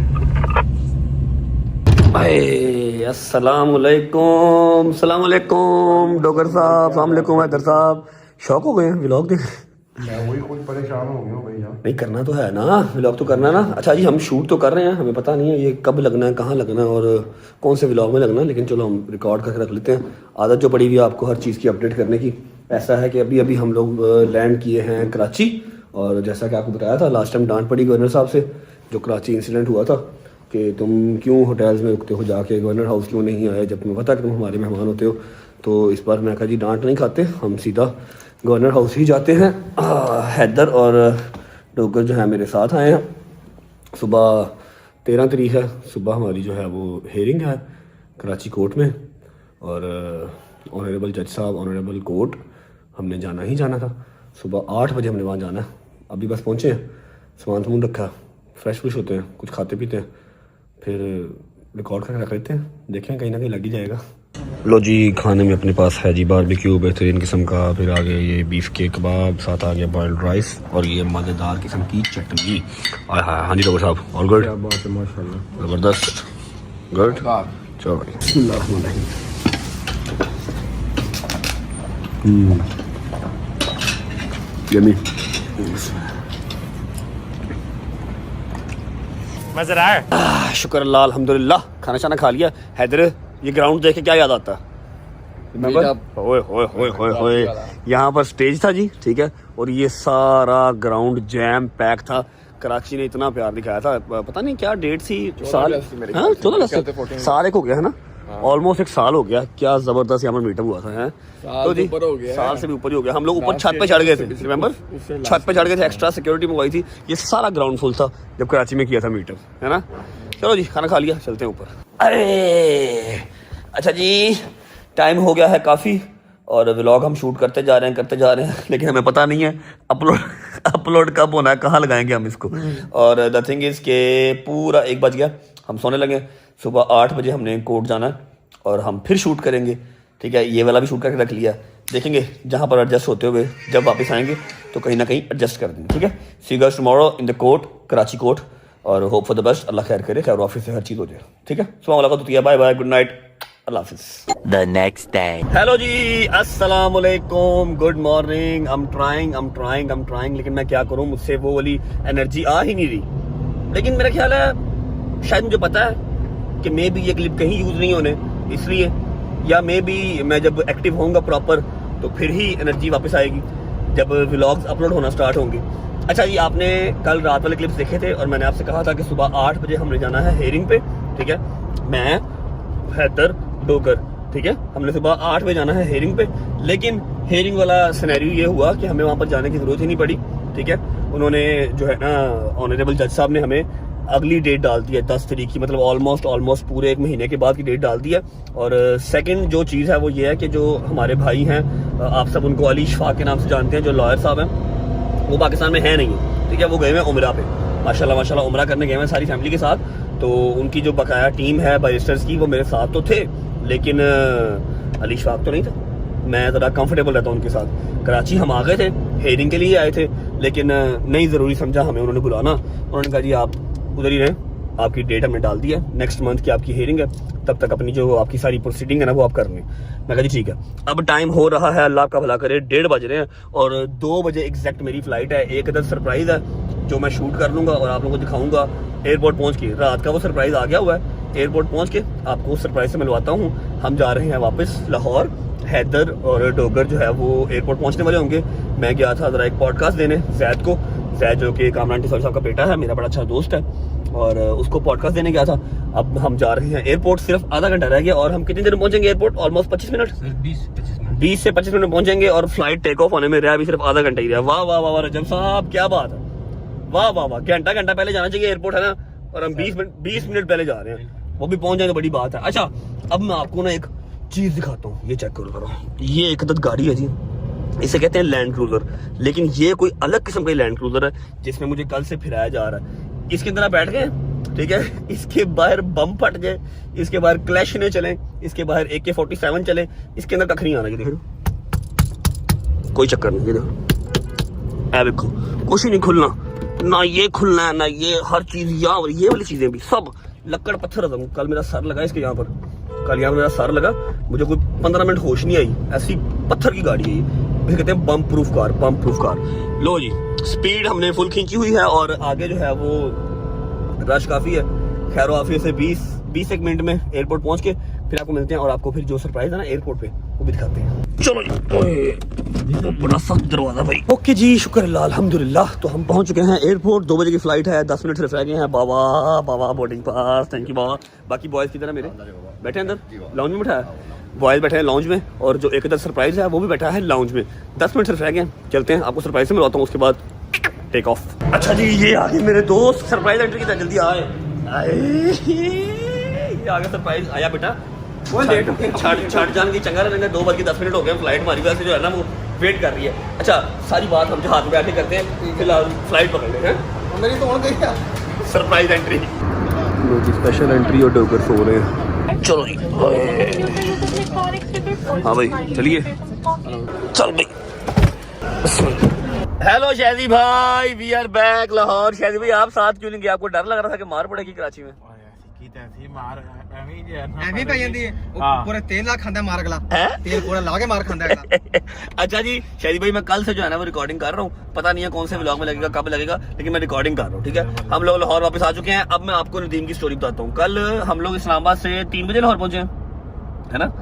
अस्सलाम वालेकुम, सलाम वालेकुम डॉक्टर साहब, सलाम वालेकुम हैदर साहब। शौक हो गए हैं व्लॉग देख? मैं वही खुद परेशान हो गया हूँ भैया। नहीं करना तो है ना, व्लॉग तो करना ना। अच्छा जी, हम शूट तो कर रहे हैं, हमें पता नहीं है ये कब लगना है, कहाँ लगना है और कौन से व्लॉग में लगना है, लेकिन चलो हम रिकॉर्ड करके रख लेते हैं। आदत जो पड़ी हुई है आपको हर चीज़ की अपडेट करने की। ऐसा है कि अभी अभी हम लोग लैंड किए हैं कराची, और जैसा कि आपको बताया था लास्ट टाइम डांट पड़ी गवर्नर साहब से, जो कराची इंसिडेंट हुआ था कि तुम क्यों होटल्स में रुकते हो, जाके गवर्नर हाउस क्यों नहीं आए जब तुम्हें पता कि तुम हमारे मेहमान होते हो। तो इस बार मैं कहा जी डांट नहीं खाते, हम सीधा गवर्नर हाउस ही जाते हैं। हैदर और डोगर जो है मेरे साथ आए हैं। सुबह 13 तारीख है, सुबह हमारी जो है वो हेयरिंग है कराची कोर्ट में, और ऑनरेबल जज साहब, ऑनरेबल कोर्ट, हमने जाना ही जाना था। सुबह 8 बजे हमने वहाँ जाना है। अभी बस पहुँचे हैं, सामान सामान रखा, फ्रेश फ्रेश होते हैं, कुछ खाते पीते हैं, फिर रिकॉर्ड करके रख लेते हैं, देखें कहीं ना कहीं लग ही जाएगा। लो जी, खाने में अपने पास है जी बारबेक्यू बेहतरीन किस्म का, फिर आ गया ये बीफ के कबाब, साथ आ गया बॉइल्ड राइस और ये मज़ेदार किस्म की चटनी। हाँ जी डॉक्टर साहब, ऑल गुड? माशाल्लाह, ज़बरदस्त, गुड। चलो यम्मी। मज़ा आ रहा है? शुक्र अल्लाह, अल्हम्दुलिल्लाह। खाना शाना खा लिया। हैदर, ये ग्राउंड देख के क्या याद आता है? ओए होए होए होए होए, यहाँ पर स्टेज था जी, ठीक है, और ये सारा ग्राउंड जैम पैक था। कराची ने इतना प्यार दिखाया था, पता नहीं क्या डेट थी, साल 14 साल एक हो गया है ना, ऑलमोस्ट 1 साल हो गया। क्या जबरदस्त यहाँ पर मीटअप हुआ था, है तो जी साल से भी ऊपर ही हो गया। हम लोग ऊपर छत पे चढ़ गए थे, रिमेंबर, छत पे चढ़ गए थे, एक्स्ट्रा सिक्योरिटी मंगवाई थी। ये सारा ग्राउंड फुल था जब कराची में किया था मीटअप, है ना। चलो जी, खाना खा लिया, चलते हैं ऊपर। अरे अच्छा जी, टाइम हो गया है काफ़ी, और व्लॉग हम शूट करते जा रहे हैं, लेकिन हमें पता नहीं है अपलोड कब होना है, कहाँ लगाएंगे हम इसको। और द थिंग इज़ के पूरा 1 बज गया, हम सोने लगे। सुबह 8 बजे हमने कोर्ट जाना है और हम फिर शूट करेंगे, ठीक है। ये वाला भी शूट करके रख लिया, देखेंगे जहाँ पर एडजस्ट होते हुए जब वापस आएंगे तो कहीं ना कहीं एडजस्ट कर देंगे, ठीक है। See you guys tomorrow in the court, Karachi court, और होप फॉर द बेस्ट। अल्लाह खैर करे, खैर ऑफिस से हर चीज़ हो जाए, ठीक है। सुबह मुलाकात होती है, बाय बाय, गुड नाइट, अल्लाह हाफिज़। The next day. हेलो जी, अस्सलाम वालेकुम, गुड मॉर्निंग। I'm trying, लेकिन मैं क्या करूं, मुझसे वो वाली एनर्जी आ ही नहीं रही। लेकिन मेरा ख्याल है, शायद मुझे पता है कि मे भी ये क्लिप कहीं यूज़ नहीं होने, इसलिए, या मे भी मैं जब एक्टिव होऊंगा प्रॉपर तो फिर ही एनर्जी वापस आएगी, जब व्लॉग्स अपलोड होना स्टार्ट होंगे। अच्छा जी, आपने कल रात वाले क्लिप्स देखे थे, और मैंने आपसे कहा था कि सुबह 8 बजे हमने जाना है हेयरिंग पे, ठीक है। मैं, हैदर, डोगर, ठीक है, हमने सुबह 8 बजे जाना है हेयरिंग पे। लेकिन हेयरिंग वाला सिनेरियो ये हुआ कि हमें वहाँ पर जाने की ज़रूरत ही नहीं पड़ी, ठीक है। उन्होंने जो है ना, ऑनरेबल जज साहब ने हमें अगली डेट डाल दी है 10 तारीख की, मतलब ऑलमोस्ट पूरे 1 महीने के बाद की डेट डाल दी है। और सेकंड जो चीज़ है वो ये है कि जो हमारे भाई हैं, आप सब उनको अली शफाक के नाम से जानते हैं, जो लॉयर साहब हैं, वो पाकिस्तान में है नहीं, ठीक है। वो गए हुए हैं उमरा पे, माशाल्लाह उमरा करने गए हैं सारी फैमिली के साथ। तो उनकी जो बकाया टीम है बैरिस्टर्स की, वो मेरे साथ तो थे, लेकिन अली शफाक तो नहीं था। मैं ज़रा कंफर्टेबल रहता हूँ उनके साथ। कराची हम आ गए थे, हेयरिंग के लिए आए थे, लेकिन नहीं ज़रूरी समझा हमें उन्होंने बुलाना। उन्होंने कहा जी आप उधर ही रहें, आपकी डेट हमने डाल दी है, नेक्स्ट मंथ की आपकी हियरिंग है, तब तक अपनी जो आपकी सारी प्रोसीडिंग है ना वो आप कर लें। मैं कहा जी ठीक है। अब टाइम हो रहा है, अल्लाह का भला करे, 1:30 बज रहे हैं और 2 बजे एग्जैक्ट मेरी फ्लाइट है। एक अदर सरप्राइज है जो मैं शूट कर लूँगा और आप लोगों को दिखाऊंगा एयरपोर्ट पहुँच के। रात का वो सरप्राइज आ गया हुआ है, एयरपोर्ट पहुँच के आपको उस सरप्राइज से मिलवाता हूँ। हम जा रहे हैं वापस लाहौर। हैदर और डोगर जो है वो एयरपोर्ट पहुँचने वाले होंगे। मैं गया था ज़रा एक पॉडकास्ट देने जैद को, जैद जो कि कामरान टिसौरी साहब का बेटा है, मेरा बड़ा अच्छा दोस्त है, और उसको पॉडकास्ट देने गया था। अब हम जा रहे हैं एयरपोर्ट, सिर्फ आधा घंटा रह गया और हम कितनी देर में पहुंचेंगे एयरपोर्ट? ऑलमोस्ट 25 मिनट, 20 से 25 मिनट में पहुंचेंगे और फ्लाइट टेक ऑफ होने में रहा भी सिर्फ आधा घंटा ही रहा। वाह वाह वाह रजब साहब, क्या बात है, वाह वाह वाह। घंटा पहले जाना चाहिए एयरपोर्ट, है ना, और हम 20 मिनट पहले जा रहे हैं, वो भी पहुंच जाए तो बड़ी बात है। अच्छा, अब मैं आपको ना एक चीज दिखाता हूँ, ये चेक करो। ये एक अदद गाड़ी है जी, इसे कहते हैं लैंड क्रूजर, लेकिन ये कोई अलग किस्म का लैंड क्रूजर है जिसमें मुझे कल से फिराया जा रहा है। इसके अंदर आप बैठ गए, ठीक है, इसके बाहर बम फट गए, इसके बाहर क्लैश ने चले, इसके बाहर AK-47 चले, इसके अंदर कख नहीं आना। ये देखो, कोई चक्कर नहीं, ये देखो, ऐ देखो, कुछ ही नहीं खुलना, ना ये खुलना है ना ये, हर चीज यहाँ, ये वाली चीजें भी सब लक्कड़ पत्थर। कल मेरा सर लगा इसके यहाँ पर, कल यहाँ मेरा सर लगा, मुझे कोई 15 मिनट होश नहीं आई, ऐसी पत्थर की गाड़ी है ये। फिर कहते हैं बम प्रूफ कार, बम प्रूफ कार। लो जी, स्पीड हमने फुल खींची हुई है और आगे जो है वो रश काफी है। खैर आफियत से 20 एक मिनट में एयरपोर्ट पहुंच के फिर आपको मिलते हैं और आपको फिर जो सरप्राइज है ना एयरपोर्ट पे वो भी दिखाते हैं। चलो जी, तो बड़ा सख्त दरवाजा भाई। ओके जी, शुक्र अल्लाह, अल्हम्दुलिल्लाह। तो हम पहुंच चुके हैं एयरपोर्ट, 2 बजे की फ्लाइट है, 10 मिनट सिर्फ रह गए हैं। बाबा बोर्डिंग पास, थैंक यू बाबा। बाकी बॉयज की तरह मेरे बैठे अंदर लाउंज में बैठा है, बॉयज बैठे हैं लाउंज में, और जो एक अदर सरप्राइज है वो भी बैठा है लाउंज में। 10 मिनट सिर्फ रह गए, चलते हैं, आपको सरप्राइज से मिलवाता हूँ, उसके बाद टेक ऑफ। अच्छा जी, ये आगे मेरे दोस्त, सरप्राइज एंट्री की तरह जल्दी आए, ये आगे सरप्राइज आया बेटा। छाट जान की चंगा रहेंगे, 2 बज के 10 मिनट हो गए, फ्लाइट हमारी वजह से जो है ना वो वेट कर रही है। अच्छा, सारी बात हम जहाज में बैठे करते हैं, फिलहाल फ्लाइट पकड़ लेते हैं। मेरी तो हो गई क्या सरप्राइज एंट्री, स्पेशल एंट्री और डोगर सो रहे हैं। चलो जी, हाँ भाई चलिए, चल भाई। हेलो शहजी भाई, वी आर बैक लाहौर। शहजी भाई आप साथ क्यों नहीं गए? आपको डर लग रहा था कि मार पड़ेगी कराची में? अच्छा जी, शहजी भाई मैं कल से जो है ना वो रिकॉर्डिंग कर रहा हूँ, पता नहीं है कौन से व्लॉग में लगेगा, कब लगेगा, लेकिन मैं रिकॉर्डिंग कर रहा हूँ, ठीक है। हम लोग लाहौर वापस आ चुके हैं। अब मैं आपको नदीम की स्टोरी बताता हूँ। कल हम लोग इस्लामाबाद से 3 बजे लाहौर पहुंचे हैं, है ना,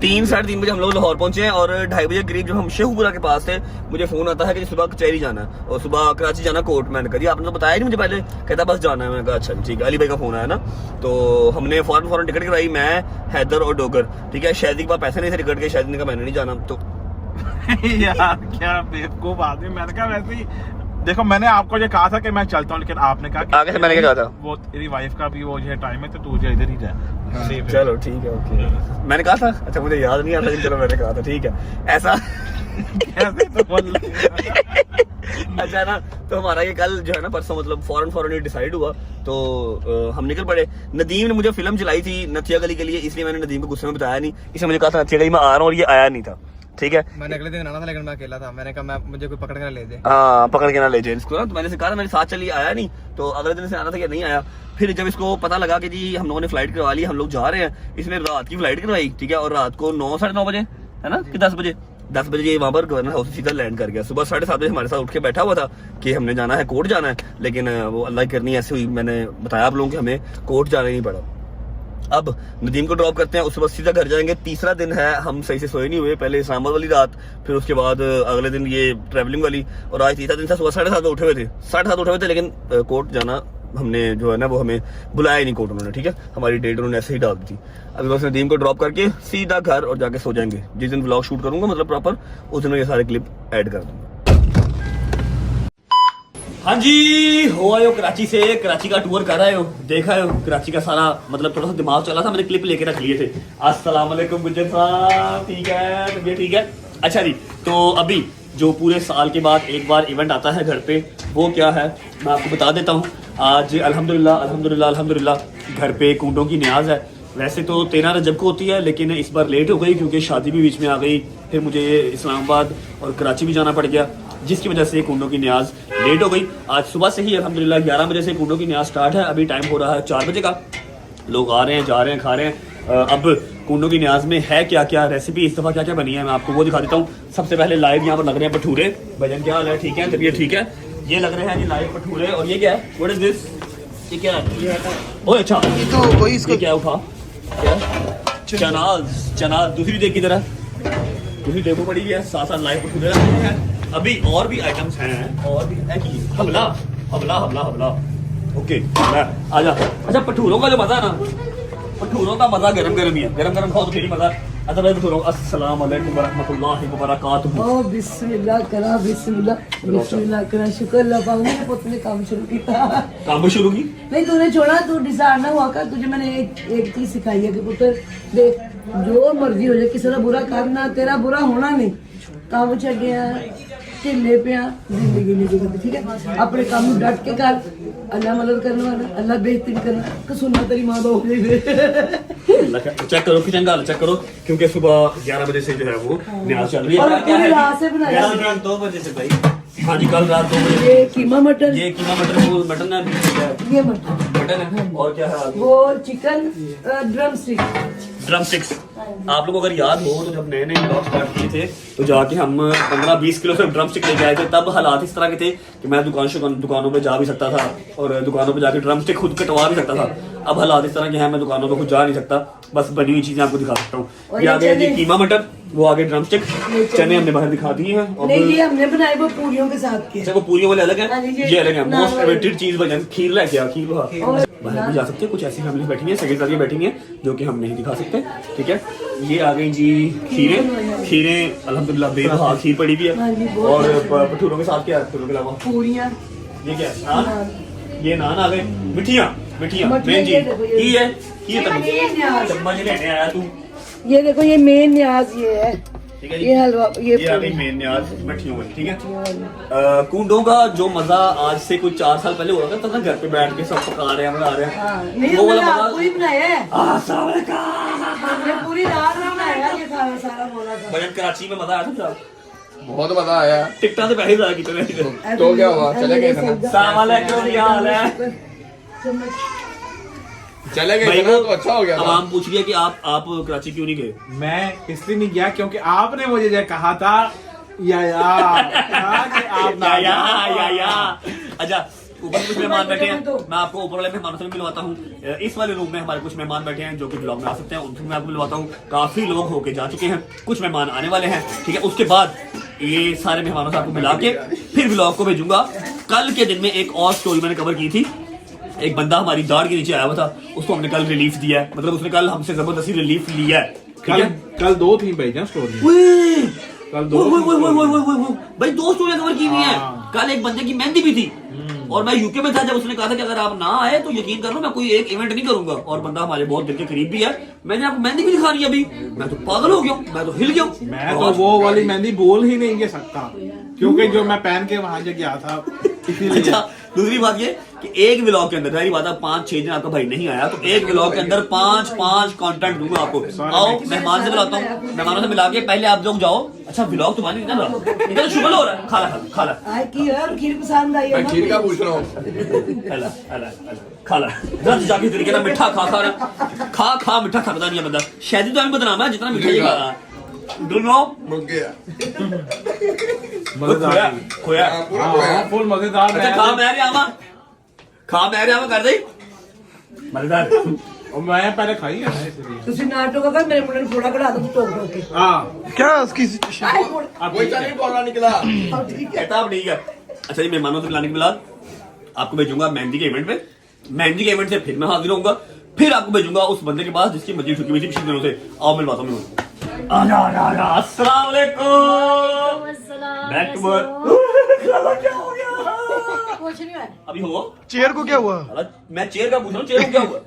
3 साढ़े 3 बजे हम लोग लाहौर पहुंचे हैं और 2:30 बजे करीब जब हम शेखुपुरा के पास थे, मुझे फोन आता है कि सुबह कचहरी जाना है और सुबह कराची जाना कोर्ट। मैंने कहा जी आपने तो बताया नहीं मुझे पहले, कहता बस जाना है। मैंने कहा अच्छा ठीक है, अली भाई का फोन आया ना, तो हमने फौरन टिकट करवाई, मैं, हैदर और डोगर, ठीक है। शायद के पास पैसे नहीं थे टिकट के, शायद ने कहा मैंने नहीं जाना। तो यार क्या बेवकूफ आदमी, मैंने कहा वैसे ही देखो, मैंने आपको ये कहा था कि मैं चलता हूँ, लेकिन आपने कहा कि आगे से मैंने क्या कहा था, वो तेरी वाइफ का भी वो जो टाइम है तो तू जो इधर ही जा। चलो ठीक है, ओके। मैंने कहा था, अच्छा मुझे याद नहीं आता, लेकिन चलो मैंने कहा था, ठीक है, ऐसा अच्छा ना। तो हमारा ये कल जो है ना परसों मतलब फौरन ये डिसाइड हुआ, तो हम निकल पड़े। नदीम ने मुझे फिल्म चलाई थी नथिया गली के लिए, इसलिए मैंने नदीम को गुस्से में बताया नहीं। इसने मुझे कहा था नथिया गली में आ रहा हूँ और ये आया नहीं था, ठीक है। मैंने अगले दिन आना था लेकिन मैं अकेला था, मैंने कहा मुझे कोई पकड़ के ना ले दे। हाँ, पकड़ के ना ले जाए इसको ना, तो मैंने कहा था मेरे साथ चलिए, आया नहीं, तो अगले दिन से आना था कि नहीं आया। फिर जब इसको पता लगा कि जी हम लोगों ने फ्लाइट करवा ली, हम लोग जा रहे हैं, इसने रात की फ्लाइट करवाई, ठीक है, और रात को 9 साढ़े 9 बजे, है ना, कि 10 बजे ये वहाँ पर गवर्नर हाउस सीधा लैंड कर गया। सुबह 7:30 बजे हमारे साथ उठ के बैठा हुआ था कि हमने जाना है, कोर्ट जाना है, लेकिन वो अल्लाह की करनी ऐसे हुई, मैंने बताया आप लोगों कि हमें कोर्ट जाना नहीं पड़ा। अब नदीम को ड्रॉप करते हैं, उसके बाद सीधा घर जाएंगे। तीसरा दिन है, हम सही से सोए नहीं हुए, पहले इस्लामाबाद वाली रात, फिर उसके बाद अगले दिन ये ट्रैवलिंग वाली, और आज तीसरा दिन था। सुबह 7:30 उठे हुए थे, 7:30 उठे हुए थे, लेकिन कोर्ट जाना हमने जो है ना वो हमें बुलाया ही नहीं कोर्ट उन्होंने, ठीक है, हमारी डेट उन्होंने ऐसे ही डाल दी थी। अभी बस नदीम को ड्रॉप करके सीधा घर और जाके सो जाएंगे। जिस दिन व्लॉग शूट करूंगा मतलब प्रॉपर, उस दिन ये सारे क्लिप ऐड कर दूंगा। हाँ जी, हो आए हो कराची से, कराची का टूर कर आए हो, देखा है कराची का सारा, मतलब थोड़ा सा दिमाग चला था, मैंने क्लिप लेके रख लिए थे। अस्सलाम वालेकुम गुज्जर साहब, ठीक है, तबीयत ठीक है? अच्छा जी, तो अभी जो पूरे साल के बाद एक बार इवेंट आता है घर पे, वो क्या है मैं आपको बता देता हूँ। आज अल्हम्दुलिल्लाह घर पे कूटों की न्याज है। वैसे तो 13 रजब को होती है, लेकिन इस बार लेट हो गई क्योंकि शादी भी बीच में आ गई, फिर मुझे इस्लामाबाद और कराची भी जाना पड़ गया। जिसकी वजह से कुंडों की न्याज लेट हो गई। आज सुबह से ही अल्हम्दुलिल्लाह 11 बजे से कुंडों की न्याज स्टार्ट है। अभी टाइम हो रहा है 4 बजे का। लोग आ रहे हैं, जा रहे हैं, खा रहे हैं। अब कुंडों की न्याज में है क्या क्या रेसिपी, इस दफ़ा क्या क्या बनी है, मैं आपको वो दिखा देता हूँ। सबसे पहले लाइव यहाँ पर लग रहे हैं भटूरे। भजन क्या हाल है? ठीक है, तबीयत ठीक है? ये लग रहे हैं जी लाइव भटूरे। और ये क्या है? What is this? ये क्या है? ओह अच्छा, ये तो वही इसको क्या उठा? क्या? चनाज दूसरी देख की तरह, दूसरी देखो पड़ी है। साथ साथ लाइव भटूरे रखे हैं। अभी और भी आइटम्स हैं, और भी है कि हमला हमला हमला हमला। ओके आजा। अच्छा, भटूरों का जो मजा है ना, भटूरों का मजा गरम गरम ही है। गरम गरम खाओ तो फिर ही मजा। अच्छा भाई भटूरों, अस्सलाम वालेकुम वरहमतुल्लाहि वबरकातुहू। ओ बिस्मिल्लाह करा, बिस्मिल्लाह करा। शुक्र अल्लाह पाक ने पुत ने काम शुरू किया। काम शुरू की? नहीं तूने छोड़ा, तू डिसाइड ना हुआ कर। तुझे मैंने एक चीज सिखाई है कि पुत्र देख, जो मर्जी हो जाए, किसी का बुरा करना, तेरा बुरा होना नहीं। काम छड़ गया, ढिले पे जिंदगी नहीं गुजरती, ठीक है? अपने काम में डट के कर। अल्लाह मदद करने वाला, अल्लाह बेइज्जती करना। तो सुनना तेरी माँ बाप चेक करो किचन का, चेक करो, क्योंकि सुबह 11 बजे से जो है वो न्याज चल रही है। और पूरी रात से बनाया। 2 बजे से भाई। हाँ जी, कल रात 2 बजे। ये कीमा मटन, ये कीमा मटन है, ये मटन है। और क्या है? वो चिकन ड्रम स्टिक्स। आप लोगों को अगर याद हो तो जब नए नए ब्लॉग स्टार्ट किए थे तो जाके हम 15-20 किलो से ड्रम स्टिक लेके आए थे। तब हालात इस तरह के थे कि मैं दुकानों पे जा भी सकता था और दुकानों पे जाके ड्रम स्टिक खुद कटवा भी सकता था। अब हालात इस तरह के हैं, मैं दुकानों पे खुद जा नहीं सकता, बस बनी हुई चीजें आपको दिखा सकता हूँ। ये आगे जी कीमा मटन, वो आगे ड्रम स्टिक, चने हमने बाहर दिखा दिए हैं। नहीं, ये हमने बनाए वो पूरियों के साथ के। अच्छा, वो पूरियों वाले अलग है, ये अलग है। मोस्ट नान फेवरेट चीज बजन खीर लेके आ, खीर बाहर भी जा सकते हैं। कुछ ऐसी फैमिली बैठी है, सेकंड साथ बैठी है, जो कि हम नहीं दिखा सकते, ठीक है? ये आ गई जी खीरें अल्हम्दुलिल्लाह बेबहा खीर पड़ी भी है। और भटूरों के साथ क्या है? भटूरों के अलावा पूरियां, ये क्या है? नान। ये नान आ गए। मिठियाँ मेन चीज की है। चम्मच लेने आया तू। ये देखो, ये मेन न्याज ये है, ठीक है जी? ये हलवा, ये आ गई मेन न्याज मिठियों में, ठीक है? कुंडों का जो मजा आज से कुछ 4 साल पहले हो रहा था ना, घर पे बैठ के सब पका रहे हैं, मजा आ रहा है, वो वाला मजा। पूरी बनाया है, अस्सलाम हमने पूरी रात में बनाया ये सारा बोला था। वालेकुम। कराची में मजा आया था बहुत मजा आया। टिकटा से पैसे ज्यादा कितने तो क्या हुआ, चले गए थे? अस्सलाम वालेकुम, क्या हाल है? चले गए थे तो अच्छा हो गया। अब हम पूछ लिया कि आप कराची क्यों नहीं गए? मैं इसलिए नहीं गया क्योंकि आपने मुझे जो कहा था या अच्छा, ऊपर कुछ मेहमान बैठे हैं, मैं आपको ऊपर वाले मेहमानों से मिलवाता हूँ। इस वाले रूम में हमारे कुछ मेहमान बैठे हैं जो कि ब्लॉग में आ सकते हैं, उनसे मैं आपको मिलवाता हूँ। काफी लोग होके जा चुके हैं, कुछ मेहमान आने वाले हैं, ठीक है? उसके बाद ये सारे मेहमानों से आपको मिला के फिर ब्लॉग को भेजूंगा। कल के दिन में एक और स्टोरी मैंने कवर की थी। एक बंदा हमारी दाढ़ के नीचे आया हुआ था, उसको हमने कल रिलीफ दिया है, मतलब उसने कल हमसे जबरदस्ती रिलीफ लिया है, ठीक है? कल 2 थी भाई स्टोरी। कल 2 भाई 2 स्टोरियां कवर की हुई है। कल एक बंदे की मेहंदी भी थी और मैं यूके में था जब उसने कहा था कि अगर आप ना आए तो यकीन कर लो मैं कोई एक इवेंट नहीं करूंगा। और बंदा हमारे बहुत दिल के करीब भी है। मैंने आपको मेहंदी भी दिखा रही है अभी, मैं तो पागल हो गया हूँ, मैं तो हिल गया हूँ। मैं तो वो वाली मेहंदी बोल ही नहीं सकता क्योंकि जो मैं पहन के वहां गया था, इसीलिए। अच्छा, दूसरी बात ये कि एक व्लॉग के अंदर सारी बात है 5-6 दिन आपका भाई नहीं आया तो एक व्लॉग के अंदर 5 कंटेंट दूंगा आपको। आओ मेहमान से मिलाता हूँ, मेहमानों से मिला के पहले आप लोग जाओ। अच्छा, व्लॉग तुम्हारी ना इधर शुगर हो रहा है, खाला खीर पसंद आई है ना? खीर का पूछ रहा हूँ। खाला जब जाके तरीके ना मिठा खा मिठा खाता नहीं है बंदा। शायद तो हमें बदनाम है जितना मिठा ये खा रहा है। रुक गया। खोया फुल मजेदार। अच्छा, खा मैं आवा कर दे मजेदार। और मैं पहले खाई है इसलिए। ਤੁਸੀਂ ਨਾਟਕ ਕਰ ਮੇਰੇ ਮੁੰਡੇ ਨੂੰ ਥੋੜਾ ਕਢਾ ਦੋ ਟੋਕ ਟੋਕ ਕੇ। हाँ क्या उसकी कोई चने बोलना निकला। कहता अब ठीक है। अच्छा जी, मेहमानों से मिलाने के बाद आपको भेजूंगा मेहंदी के इवेंट पे। मेहंदी के इवेंट से फिर मैं हाजिर होऊंगा, फिर आपको भेजूंगा उस बंदे के पास जिसकी मस्जिद छुट्टी हुई थी पिछले दिनों से। आओ मिलवाता हूँ मैं। अस्सलाम वालेकुम। Back to work. क्या हो गया? कुछ नहीं है, अभी हो चेयर को क्या हुआ? मैं चेयर का पूछ रहा हूँ, चेयर को क्या हुआ?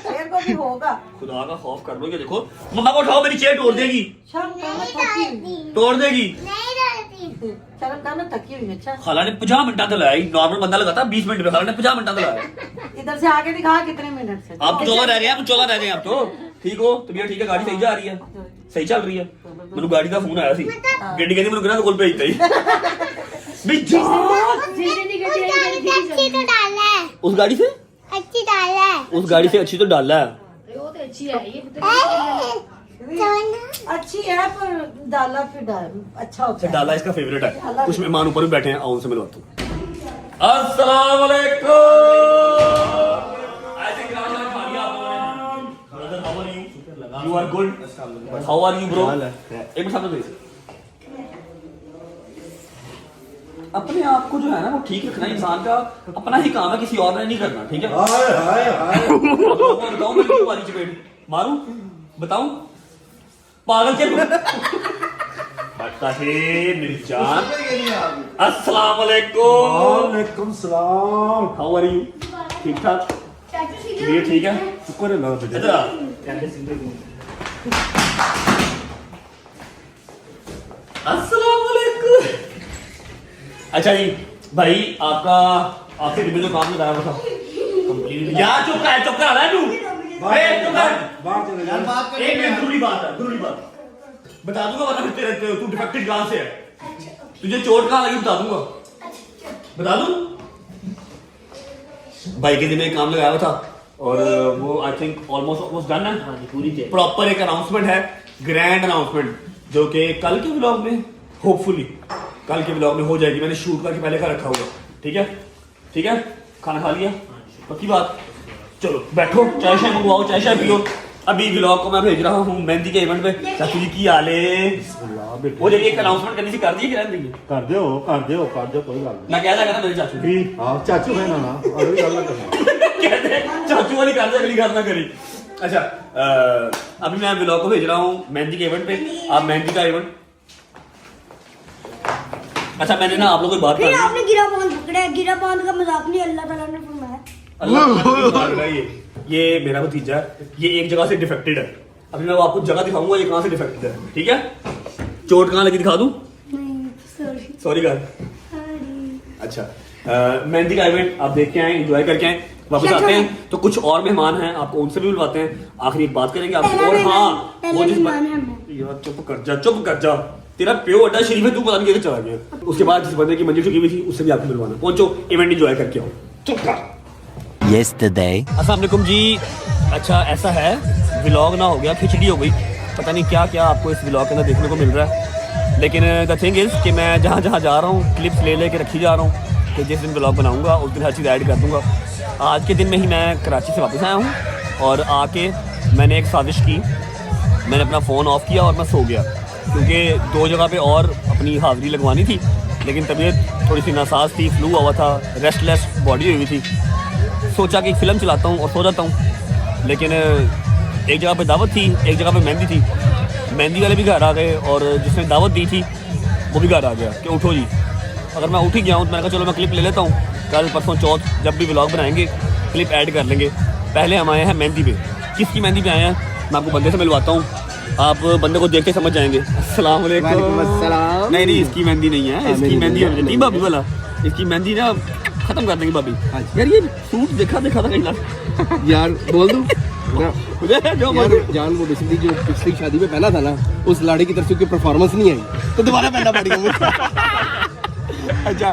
शेर को भी होगा। खुदा का खौफ कर लो। ये देखो, मम्मा को उठाओ, मेरी चेयर तोड़ देगी, शर्म करना थकी, तोड़ देगी। शर्म करना थकी हुई है। अच्छा, खाला ने 50 मिनट दिलाया। नॉर्मल बंदा लगाता 20 मिनट में, खाला ने 50 मिनट दिलाया। इधर से आके दिखा कितने मिनट से। आप 14 रह गए, आप 14 रह गए। आप तो ठीक हो, तबीयत ठीक है, गाड़ी सही जा रही है, सही चल रही है। मैंने गाड़ी का फोन आया सी, गड्डी कहती मैंने कोल भेजता ही। भी जान अच्छी तो डाला है, उस गाड़ी से अच्छी डाला है। उस गाड़ी से अच्छी तो डाला है। अच्छी है पर डाला फिर अच्छा होता है। डाला इसका फेवरेट है। कुछ मेहमान ऊपर भी बैठे हैं, आओ उनसे मिलवाता हूँ। अस्सलाम वालेकुम। You are good. How are you, bro? एक मिनट सामने देखिए। अपने आप को जो है ना वो ठीक रखना इंसान का अपना ही काम है, किसी और ने नहीं करना, ठीक है? बताओ मैं क्यों मारी चपेट मारूं? बताऊं? पागल क्या बता है मेरी जान। अस्सलाम वालेकुम। वालेकुम सलाम। How are you? ठीक ठाक? ये ठीक है? शुक्र है अल्लाह का। इधर आ। अस्सलाम वालेकुम। अच्छा जी भाई, आपसे रिव्यू जो काम लगाया था कंप्लीट। यार चुप कर रहा है तू। चुप कर। बाहर चले जाओ। एक मिनट, जरूरी बात बता दूंगा, वरना फिर तेरे तू डिफेक्टेड कहां से है, तुझे चोट कहां लगी बता दूंगा। बता दूं भाई के दिन में काम लगाया हुआ था और वो आई थिंक ऑलमोस्ट डन है। पूरी प्रॉपर एक अनाउंसमेंट है, ग्रैंड अनाउंसमेंट, जो कि कल के व्लॉग में होपफुली कल के व्लॉग में हो जाएगी। मैंने शूट करके पहले का रखा हुआ। ठीक है, खाना खा लिया, पक्की बात। चलो बैठो, चाय शाय मंगवाओ, चाय शाय पियो। अभी व्लॉग को मैं भेज रहा हूँ मेहंदी के इवेंट पे। चाचू जी की हाल है? वो जब एक अनाउंसमेंट करनी थी कर दी कि रहने देंगे? कर दो कोई बात मैं कह रहा था मेरे चाचू नहीं। हां चाचू है ना अगली गल ना करना। कहते हैं चाचू वाली कर दे, अगली गल ना करी। अच्छा अभी मैं व्लॉग को भेज रहा हूँ मेहंदी के इवेंट पे। आप मेहंदी का इवेंट, अच्छा मैंने ना आप लोगों की बात फिर आपने गिरा बांध पकड़ा है। गिरा बांध का मजाक नहीं अल्लाह ताला ने फरमाया। ये मेरा भतीजा है, ये एक जगह से डिफेक्टेड है। अभी मैं आपको जगह दिखाऊंगा ये कहां से डिफेक्टेड है, ठीक है? चोट कहां लगी दिखा दूं? नहीं सॉरी कर। अच्छा मेहंदी का इवेंट आप देख के आए, एंजॉय करके आए, वापस आते हैं तो कुछ और मेहमान हैं, आपको उनसे भी बुलवाते हैं। आखिरी एक बात करेंगे आपसे। और हाँ वो जिस यार चुप कर जा, तेरा प्यो अड्डा शरीफ है, तू पता नहीं चला गया। उसके बाद जिस बंदे की मंजिल चुकी हुई थी उससे भी आपको मिलवाना। पहुंचो, इवेंट एंजॉय करके आओ। चुप कर। Yesterday. अस्सलाम वालेकुम जी। अच्छा ऐसा है, व्लॉग ना हो गया, खिचड़ी हो गई, पता नहीं क्या क्या आपको इस व्लॉग के अंदर देखने को मिल रहा है। लेकिन द थिंग इज़ कि मैं जहाँ जहाँ जा रहा हूँ क्लिप्स ले के रखी जा रहा हूँ कि जिस दिन व्लॉग बनाऊँगा उस दिन हर चीज़ ऐड कर दूँगा। आज के दिन में ही मैं कराची से वापस आया हूँ और आके मैंने एक साजिश की। मैंने अपना फ़ोन ऑफ़ किया और मैं सो गया, क्योंकि 2 जगह पे और अपनी हाज़िरी लगवानी थी, लेकिन तबीयत थोड़ी सी नासाज थी, फ्लू हुआ था, रेस्टलेस बॉडी हुई थी। सोचा कि एक फ़िल्म चलाता हूँ और सो जाता हूँ। लेकिन एक जगह पे दावत थी, एक जगह पे मेहंदी थी। मेहंदी वाले भी घर आ गए और जिसने दावत दी थी वो भी घर आ गया कि उठो जी। अगर मैं उठ ही गया हूँ तो मैंने कहा चलो मैं क्लिप ले लेता हूँ, कल परसों चौथ जब भी व्लॉग बनाएंगे क्लिप ऐड कर लेंगे। पहले हम आए हैं मेहंदी पे। किसकी मेहंदी पे आए हैं मैं आपको बंदे से मिलवाता हूँ, आप बंदे को देख के समझ जाएंगे। अस्सलाम वालेकुम। नहीं इसकी मेहंदी नहीं है, इसकी मेहंदी है भाभी वाला। इसकी मेहंदी ना खत्म कर देंगे भाभी। यार ये सूट देखा था कहीं ना यार बोल दूं जो जान वो बेसिकली जो पिछली शादी में पहना था ना, उस लाड़ी की तरफ से उसकी परफॉर्मेंस नहीं आई तो दोबारा पहनना पड़ेगा। अच्छा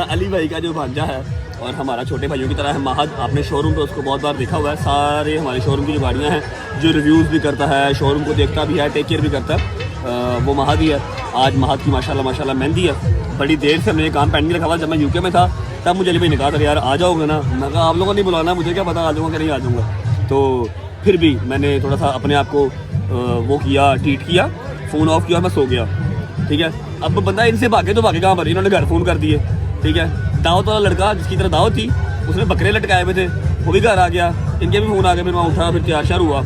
अली भाई का जो भांजा है और हमारा छोटे भाइयों की तरह है महद, आपने शोरूम पे उसको बहुत बार देखा हुआ है। सारे हमारे शोरूम की जो गाड़ियाँ हैं, जो रिव्यूज़ भी करता है, शोरूम को देखता भी है, टेक केयर भी करता है, वो महद ही है। आज महद की माशाल्लाह मेहंदी है। बड़ी देर से मैंने काम पेंडिंग रखा हुआ। जब मैं यूके में था तब मुझे अली भाई ने कहा था यार आ जाओगे ना, मैं कहा आप लोगों ने बुलाना, मुझे क्या पता आ जाऊँगा कि नहीं आ जाऊँगा। तो फिर भी मैंने थोड़ा सा अपने आप को वो किया, ट्रीट किया, फ़ोन ऑफ किया और मैं सो गया। ठीक है, अब बंदा इनसे भागे तो भागे कहाँ पर, इन्होंने घर फ़ोन कर दिए। ठीक है, दावत वाला लड़का जिसकी तरह दावत थी उसने बकरे लटकाए हुए थे, वो भी घर आ गया, इनके भी फ़ोन आ गए। फिर मैं उठा, फिर तैयार शार हुआ।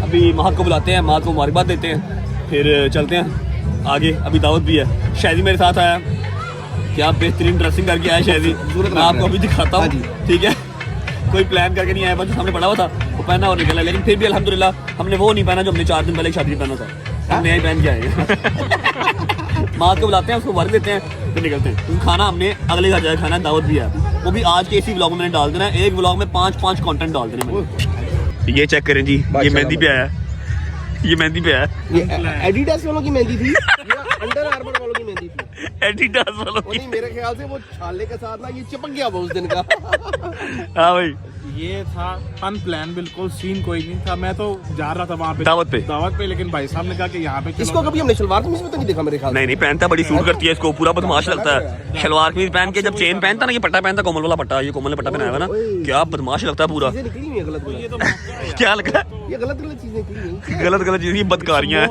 अभी महक को बुलाते हैं, महक को मुबारकबाद देते हैं, फिर चलते हैं आगे। अभी दावत भी है। शायदी मेरे साथ आया, क्या बेहतरीन ड्रेसिंग करके आया शायदी, मैं आपको अभी दिखाता हूँ। ठीक है, कोई प्लान करके नहीं आया, बस सामने पड़ा हुआ था वो पहना और निकला। लेकिन फिर भी अल्हम्दुलिल्लाह हमने वो नहीं पहना जो हमने 4 दिन पहले शादी में पहना था, हमने यही पहन के आए। माँ को बुलाते हैं, उसको वर्क देते हैं, फिर निकलते हैं। खाना हमने अगले घर जाकर खाना, दावत भी है, वो भी आज के इसी व्लॉग में मैंने डाल देना है। एक व्लॉग में 5 कंटेंट डाल देने मैंने। ये चेक करें जी, ये मेहंदी पे आया, ये मेहंदी पे आया। ये एडिडास वालों की मेहंदी थी। अंडर आर्मर वालों की मेहंदी थी। एडिडास वालों वो नहीं, मेरे ख्याल से वो छाले के साथ ना ये चिपक गया वो उस दिन का। हाँ भाई ये था अनप्लान, बिल्कुल सीन कोई नहीं था। मैं तो जा रहा था वहाँ पे दावत पे, लेकिन भाई साहब ने कहा कि यहाँ पे चलो। इसको कभी हमने शलवार कमीज में तो नहीं देखा मेरे ख्याल से। नहीं पहनता, बड़ी सूट करती है इसको, पूरा बदमाश लगता है। शलवार कमीज पहन के जब चेन पहनता ना, ये पट्टा पहनता, कोमल वाला पट्टा, ये कोमल ने पट्टा पहनाया हुआ ना, क्या बदमाश लगता है पूरा। चीजें निकली हुई है गलत गलत। क्या लगा? ये गलत गलत चीजें निकली हुई गलत चीज, ये बदकारियां हैं।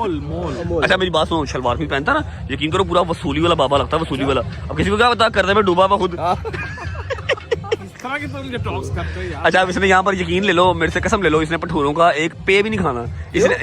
अच्छा मेरी बात सुनो, शलवार कमीज पहनता ना, यकीन करो पूरा वसूली वाला बाबा लगता है, वसूली वाला। अब किसी को क्या पता, करने में डूबा हुआ खुद। इस तरह की तो मुझे टॉक्स करते हैं यार। अच्छा अब इसने यहाँ पर यकीन ले लो, मेरे से कसम ले लो, इसने पठूरों का एक पे भी नहीं खाना।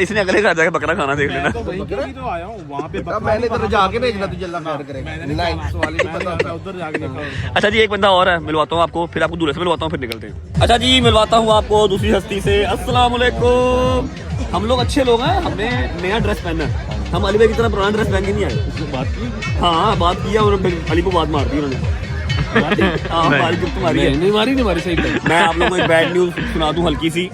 इसने अगले घर जाके बकरा खाना, देख लेना। तो वहीं के लिए तो आया हूँ वहाँ पे। है। मैंने तो जाके भेजना तुझे अल्लाह खैर करे। नहीं सवाल ही नहीं पता। उधर जाके देखा। अच्छा जी एक बंदा और है, मिलवाता हूँ आपको, फिर आपको दूल्हे से मिलवाता हूँ, फिर निकलते हैं। अच्छा जी मिलवाता हूँ आपको दूसरी हस्ती से। अस्सलाम वालेकुम। हम लोग अच्छे लोग हैं, हमने नया ड्रेस पहना है। हम अली भाई की तरह पुराना ड्रेस पहन के नहीं आए। बात की? हाँ बात किया, उन्होंने अली को बात मार दी उन्होंने। नहीं मारी सही। मैं आप लोगों को एक बैड न्यूज सुना दूं हल्की सी।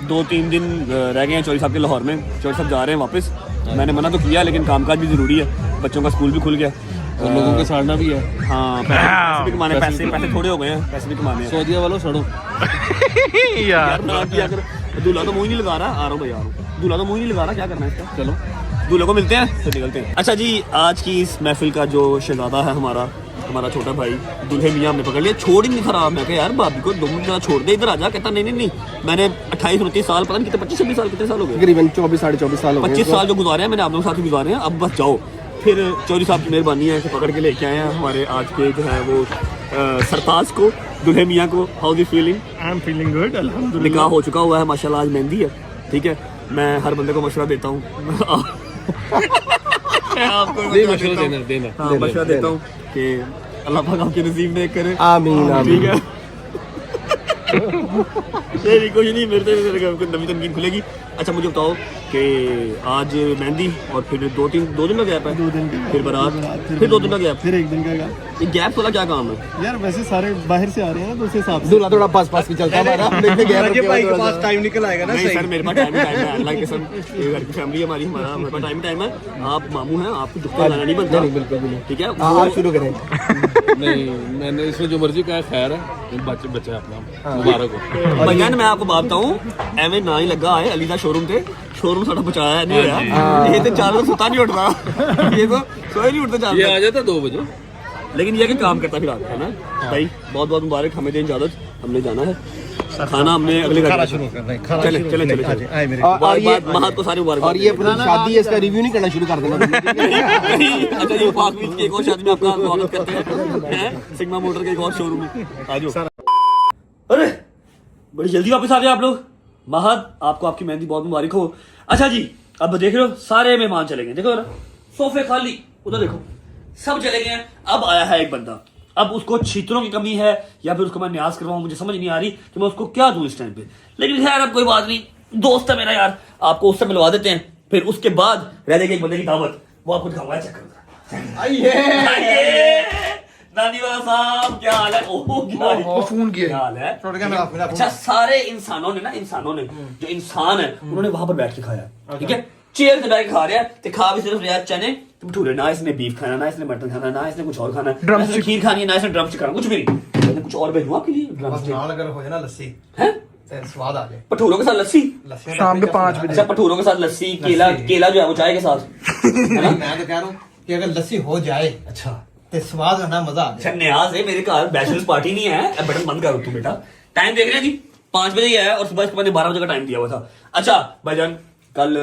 2-3 दिन रह गए हैं चौधरी साहब के लाहौर में। चौधरी साहब जा रहे हैं वापस। मैंने मना तो किया, लेकिन कामकाज भी जरूरी है, बच्चों का स्कूल भी खुल गया और लोगों के साड़ना भी है। हाँ पैसे भी कमाने, पैसे थोड़े हो गए हैं, पैसे भी कमाने हैं। सऊदीया वालों सड़ो यार ना किया कर। दूल्हा तो मुंह नहीं लगा रहा, आ रहा हूँ भाई आ रहा हूँ। दूल्हा तो मुंह नहीं लगा रहा, क्या करना है इसका। चलो दूल्हे को मिलते हैं फिर निकलते हैं। अच्छा जी आज की इस महफिल का जो शहजादा है हमारा छोटा भाई दूल्हे मियाँ हमने पकड़ लिया। छोड़ ही नहीं खराब। मैं कहा यार भाभी को 2 मिनट छोड़ दे, इधर आ जा। कहता नहीं मैंने 28-29 साल, पता नहीं कितने 25-26 साल, कितने साल हो गए, तकरीबन 24-24.5 साल हो गए। 25 साल जो गुजारे हैं मैंने आप लोगों के साथ ही गुजारे हैं। अब बस जाओ। फिर चौधरी साहब की मेहरबानी है कि पकड़ के लेके आए हैं हमारे आज के जो है वो सरताज को, दूल्हे मियाँ को। How the feeling? I am feeling good अल्हम्दुलिल्लाह। निकाह हो चुका हुआ है माशाल्लाह, आज मेहंदी है। ठीक है मैं हर बंदे को मशवरा देता हूँ। मशवरा देता हूँ कि अल्लाह पाक आपके नसीब में करे। आमीन ठीक है। ये कुछ नहीं, मेरे नवी तनकीन खुलेगी। अच्छा मुझे बताओ कि आज मेहंदी और फिर 2 दिन का गैप है, 2 दिन फिर बारात, फिर 2 दिन का गैप, फिर 1 दिन का ये गैप वाला क्या काम है यार? वैसे सारे बाहर से आ रहे हैं ना, तो उस हिसाब से दूल्हा थोड़ा पास भी चलता है। भाई के पास टाइम निकल आएगा ना। नहीं सर मेरे पास टाइम है, अल्लाह की कसम। ये घर की फैमिली है हमारी, हमारे पास टाइम है। आप मामू हैं, आपको दुख लाना नहीं बनता। बिल्कुल भी नहीं। ठीक है आप शुरू करें। नहीं मैंने इसमें जो मर्जी कहा खैर है, बच्चा अपना मुबारक हो। भैया मैं आपको बात बताऊं, एवं ना ही लगा है अली दा शोरूम थे, शोरूम साडा बचाया नहीं होया। ये तो 4 बजे सुता नहीं उठता, ये तो सोए नहीं उठते 4 बजे, आ जाता 2 बजे। लेकिन ये कि काम करता फिर आता है ना भाई। बहुत बहुत मुबारक, हमें दें इजाजत, हमने जाना है खाना, हमने अगले घर शुरू करना है। चले और ये महत को सारी मुबारक। और ये अपनी शादी है, इसका रिव्यू नहीं करना शुरू कर देना। अच्छा ये पाक बीच की एक और शादी में आपका स्वागत करते हैं, सिग्मा मोटर के एक और शोरूम में। आ जाओ। अरे बड़ी जल्दी वापस आ गए आप लोग। महद आपको आपकी मेहंदी बहुत मुबारक हो। अच्छा जी अब देख रहे हो सारे मेहमान चले गए, देखो ना सोफे खाली, उधर देखो सब चले गए हैं। अब आया है एक बंदा, अब उसको छीतरों की कमी है या फिर उसको मैं न्याज करवाऊं, मुझे समझ नहीं आ रही कि मैं उसको क्या दूं इस टाइम पे। लेकिन खैर अब कोई बात नहीं, दोस्त है मेरा यार, आपको उससे मिलवा देते हैं। फिर उसके बाद रह जाएगी एक बंदे की दावत, वो आपको दिखाऊंगा। चेक नानी वाला साहब क्या हाल है? फोन किया हाल है। अच्छा सारे इंसानों ने जो इंसान है उन्होंने वहां पर बैठ के खाया। ठीक है चेयर पे बैठ के खा रहे हैं, तो खा भी सिर्फ रहा चने भटूरे, ना इसने बीफ खाना, ना इसने मटन खाना, ना इसने कुछ और खाना, ना इसने खीर खानी है, ना इसने ड्रम स्टिक खाना, कुछ भी नहीं। मैंने कुछ और भेजूं आपके लिए ड्रम स्टिक। अगर हो जाए ना लस्सी है स्वाद आ जाए। भटूरों के साथ लस्सी शाम के 5 बजे। अच्छा भटूरों के साथ लस्सी, केला जो है वो चाय के साथ। मैं तो कह रहा हूँ कि अगर लस्सी हो जाए अच्छा तो स्वाद है ना, मजा आ जाए। न्याज है मेरे घर बैचलर्स पार्टी नहीं है। अब बटन बंद करो तू बेटा, टाइम देख रहे हैं जी 5 बजे ही आया और सुबह इसके मैंने 12 बजे का टाइम दिया हुआ था। अच्छा भाईजान कल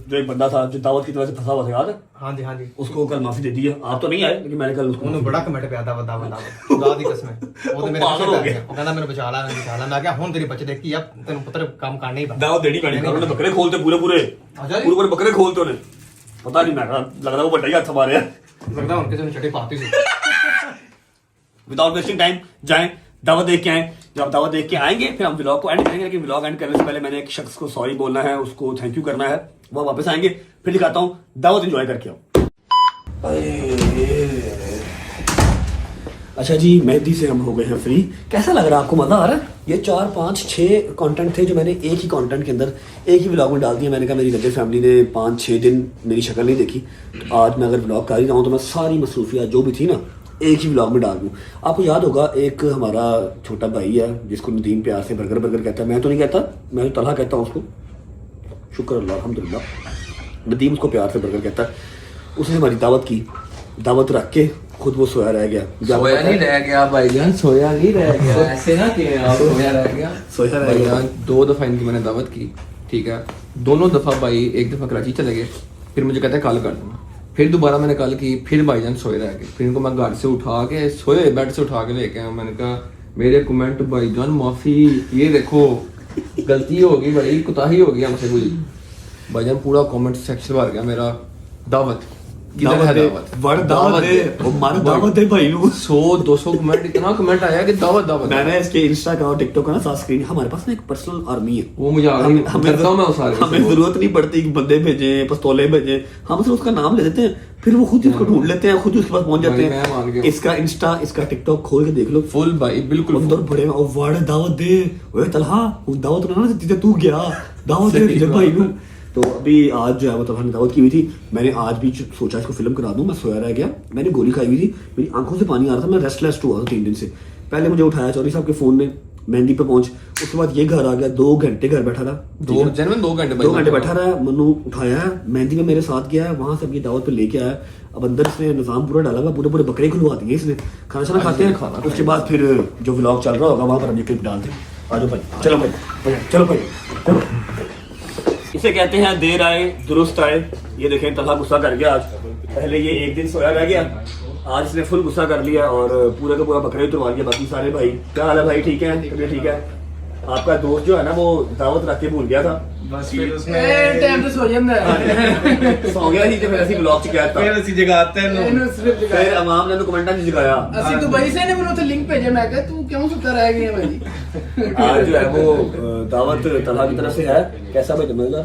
जो एक बंदा था जो दावत की वजह से फंसा हुआ था, याद है? हाँ जी उसको कल माफी दे दी है। आप तो नहीं आए लेकिन मैंने कल उसको बड़ा कमेंट पे आता खुदा दी कसम वो तो मेरे पागल हो गया। वो कहना मैंने बचा ला मैं क्या हुन तेरी बच्चे देखी अब तेन पुत्र काम करना ही दावत देनी पड़ी। उन्होंने बकरे खोलते पूरे बकरे खोलते उन्हें पता नहीं, मैं लग रहा वो बड़ा ही हाथ हमारे लगता है उनके चटे पाती थी। विदाउट वेस्टिंग टाइम जाएं दावत देख के आए। जब आप दावत देख के आएंगे फिर हम व्लॉग को एंड करेंगे, लेकिन व्लॉग एंड करने से पहले मैंने एक शख्स को सॉरी बोलना है, उसको थैंक यू करना है। वो वापस आएंगे फिर दिखाता हूँ, दावत एंजॉय करके आओ। अच्छा जी, मेहंदी से हम हो गए हैं फ्री। कैसा लग रहा है आपको, मज़ा आ रहा है? ये 4, 5, 6 कंटेंट थे जो मैंने एक ही कंटेंट के अंदर एक ही व्लॉग में डाल दिया। मैंने कहा मेरी रजब फैमिली ने 5-6 दिन मेरी शक्ल नहीं देखी, तो आज मैं अगर व्लॉग कर ही रहा हूँ तो मैं सारी मसरूफियात जो भी थी ना एक ही व्लॉग में डाल दूँ। आपको याद होगा एक हमारा छोटा भाई है जिसको नदीम प्यार से बर्गर बर्गर कहता है। मैं तो नहीं कहता, मैं तो तलहा कहता हूँ उसको, शुक्र अल्लाह अल्हम्दुलिल्लाह। नदीम उसको प्यार से बर्गर कहता है। उसने हमारी दावत की, दावत रख के खुद वो सोया रह गया। सोया नहीं रह गया भाईजान, सोया नहीं रह गया। ऐसे ना कि आप सोया रह गया, सोया रह गया। 2 दफ़ा इनकी मैंने दावत की, ठीक है। दोनों दफ़ा भाई, एक दफ़ा कराची चले गए, फिर मुझे कहते हैं कल कर दूँगा। फिर दोबारा मैंने कल की, फिर भाईजान सोए रह गए। फिर इनको मैं घर से उठा के, सोए बेड से उठा के लेके आया। मैंने कहा मेरे कमेंट भाईजान माफ़ी, ये देखो गलती हो गई भाई, कुताही हो गई हमसे कोई। भाईजान पूरा कमेंट सेक्शन भर गया मेरा दावत किधर है, दावत दे, वो मार दावत दे भाई नु। 100-200 कमेंट, इतना कमेंट आया कि दावत दावत। मैंने इसके इंस्टा का और टिकटॉक का ना साथ स्क्रीन, हमारे पास ना एक पर्सनल आर्मी है, वो मुझे हमें जरूरत नहीं पड़ती कि बंदे भेजे, पिस्तौलें भेजे, हम सिर्फ उसका नाम ले देते हैं, फिर वो खुद उसको ढूंढ लेते हैं, खुद उसके पास पहुंच जाते हैं। इसका इंस्टा, इसका टिकटॉक खोल के देख लो, फुल भाई बिल्कुल अंदर बड़े और वर्ड दावत दे, ओए तलहा दावत ना देती थी, तू गया दावत दे भाई नु। तो अभी आज जो है मतलब हमने दावत की हुई थी। मैंने आज भी सोचा इसको फिल्म करा दूं, मैं सोया रह गया, मैंने गोली खाई हुई थी, मेरी आंखों से पानी आ रहा था, मैं रेस्टलेस हुआ था 3 दिन से। पहले मुझे उठाया चौधरी साहब के फोन ने, मेहंदी पे पहुंच, उसके बाद ये घर आ गया, 2 घंटे घर बैठा रहा, 2 घंटे बैठा रहा, मनु उठाया, मेहंदी में मेरे साथ गया, वहां से अपनी दावत पे लेके आया। अब अंदर इसने निजाम पूरा डाला हुआ, पूरे बकरे खुलवा दिए इसने, खाना शाना खाते हैं, उसके बाद फिर जो व्लॉग चल रहा होगा वहां पर हम ये क्लिप डाल दें। आ जाओ भाई, चलो भाई, चलो भाई, चलो। इसे कहते हैं देर आए दुरुस्त आए। ये देखें तलहा गुस्सा कर गया आज। पहले ये एक दिन सोया रह गया, आज इसने फुल गुस्सा कर लिया और पूरा का पूरा बकरे उतरवा लिया। बाकी सारे भाई क्या हाल है भाई, ठीक है, तबीयत ठीक है? आपका दोस्त जो है ना वो दावत रख के भूल गया था, बस फिर उसने टाइम पे सो सो गया ही, तो फिर ऐसी ब्लॉग च कहता फिर ऐसी जगह आते हैं, फिर अवाम ने तो कमेंटा नहीं जगाया, ਅਸੀਂ ਦੁਬਈ से ने ਮੈਨੂੰ ਉੱਥੇ ਲਿੰਕ ਭੇਜਿਆ, मैं कहा तू क्यों सुता रह गया भाई। आज जो है वो दावत तलहा की तरफ से है। कैसा भाई, मजेदार?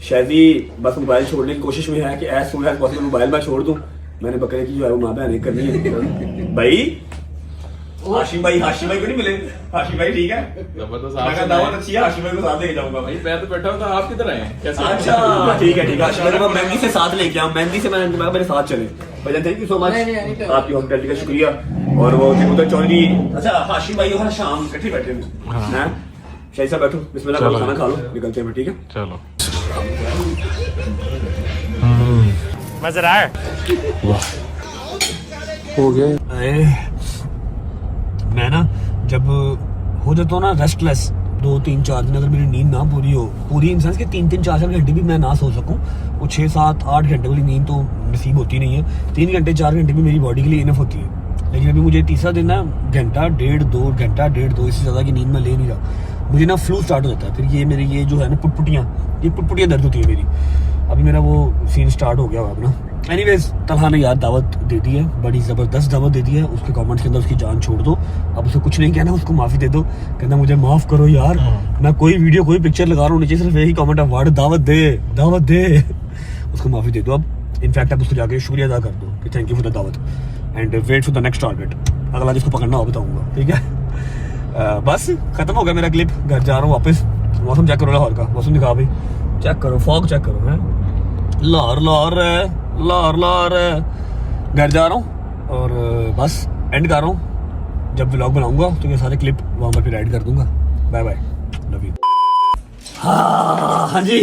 शायदी बस मोबाइल छोड़ने की कोशिश में है कि as soon as possible mobile मैं छोड़ दूं। मैंने बकरे की जो है वो माँ बहन करनी है भाई। हाशिम भाई को नहीं मिले? हाशिम भाई ठीक है, जबरदस्त दावत अच्छी है, हाशिम भाई को साथ लेके जाऊंगा भाई। मैं तो बैठा हूं, आप किधर आए? अच्छा ठीक है, हाशिम भाई मैं मेहंदी से साथ लेके आऊं, मेहंदी से मैं मेरे साथ चले भाई। थैंक यू सो मच, आपकी हॉस्पिटैलिटी का शुक्रिया। और वो उधर चौधरी, अच्छा हाशिम भाई हर शाम इकट्ठे बैठे हैं, शाही साहब बैठो, बिस्मिल्लाह करो, खाना खा लो, निकलते हैं, ठीक है? चलो मजेदार हो गया। मैं ना जब हो जाता हूँ ना रेस्टलेस, 2-3-4 दिन अगर मेरी नींद ना पूरी हो, पूरी इन सेंस के 3-4 घंटे भी मैं ना सो सकूं, वो 6-7-8 घंटे वाली नींद तो नसीब होती नहीं है। 3 घंटे 4 घंटे भी मेरी बॉडी के लिए इनफ होती है। लेकिन अभी मुझे तीसरा दिन ना घंटा डेढ़ दो इससे ज़्यादा की नींद मैं ले नहीं रहा। मुझे ना फ्लू स्टार्ट हो जाता है, फिर ये मेरी ये जो है ना पुटपुटियाँ दर्द होती है मेरी। अभी मेरा वो सीन स्टार्ट हो गया अपना। एनीवेज तलहा ने यार दावत दे दी है, बड़ी ज़बरदस्त दावत दे दी है। उसके कमेंट्स के अंदर उसकी जान छोड़ दो, अब उसे कुछ नहीं कहना, उसको माफ़ी दे दो। कहना मुझे माफ़ करो यार, मैं कोई वीडियो कोई पिक्चर लगा रहा हूँ, नीचे सिर्फ यही कमेंट है वर्ड दावत दे। उसको माफ़ी दे दो। अब इनफैक्ट अब उसको जाके शुक्रिया अदा कर दो कि थैंक यू फॉर द दावत and wait for the next target. अगला जिसको पकड़ना हो बताऊँगा, ठीक है? बस खत्म हो गया मेरा क्लिप, घर जा रहा हूँ वापस। मौसम चेक करो लाहौर का, मौसम दिखा भाई, चेक करो, फॉग चेक करो, है लाहौर है। घर जा रहा हूँ और बस एंड कर रहा हूँ। जब व्लॉग बनाऊंगा तो ये सारे क्लिप वहाँ पर फिर ऐड कर दूंगा। Bye bye, love you. हाँ जी,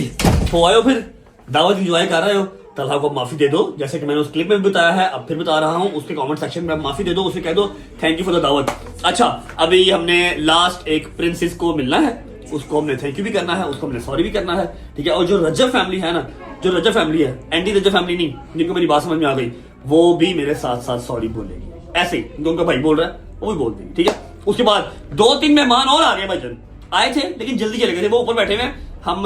हो आए हो, फिर दावत एंजॉय कर रहे हो। तलहा को माफी दे दो, जैसे कि मैंने उस क्लिप में भी बताया है, अब फिर बता रहा हूँ। उसके कमेंट सेक्शन में माफी दे दो, उसे कह दो थैंक यू फॉर द दावत। अच्छा, अभी हमने लास्ट एक प्रिंसेस को मिलना है, उसको हमने थैंक यू भी करना है, उसको हमने सॉरी भी करना है, ठीक है? और जो रजब फैमिली है ना, जो रजब फैमिली है, एंटी रजब फैमिली नहीं, जिनको मेरी बात समझ में आ गई, वो भी मेरे साथ साथ सॉरी बोलेगी। ऐसे ही उनका भाई बोल रहा है, वो भी बोल देगी, ठीक है? उसके बाद 2-3 मेहमान और आ गए भाईजान, आए थे लेकिन जल्दी चले गए थे, वो ऊपर बैठे हुए। हम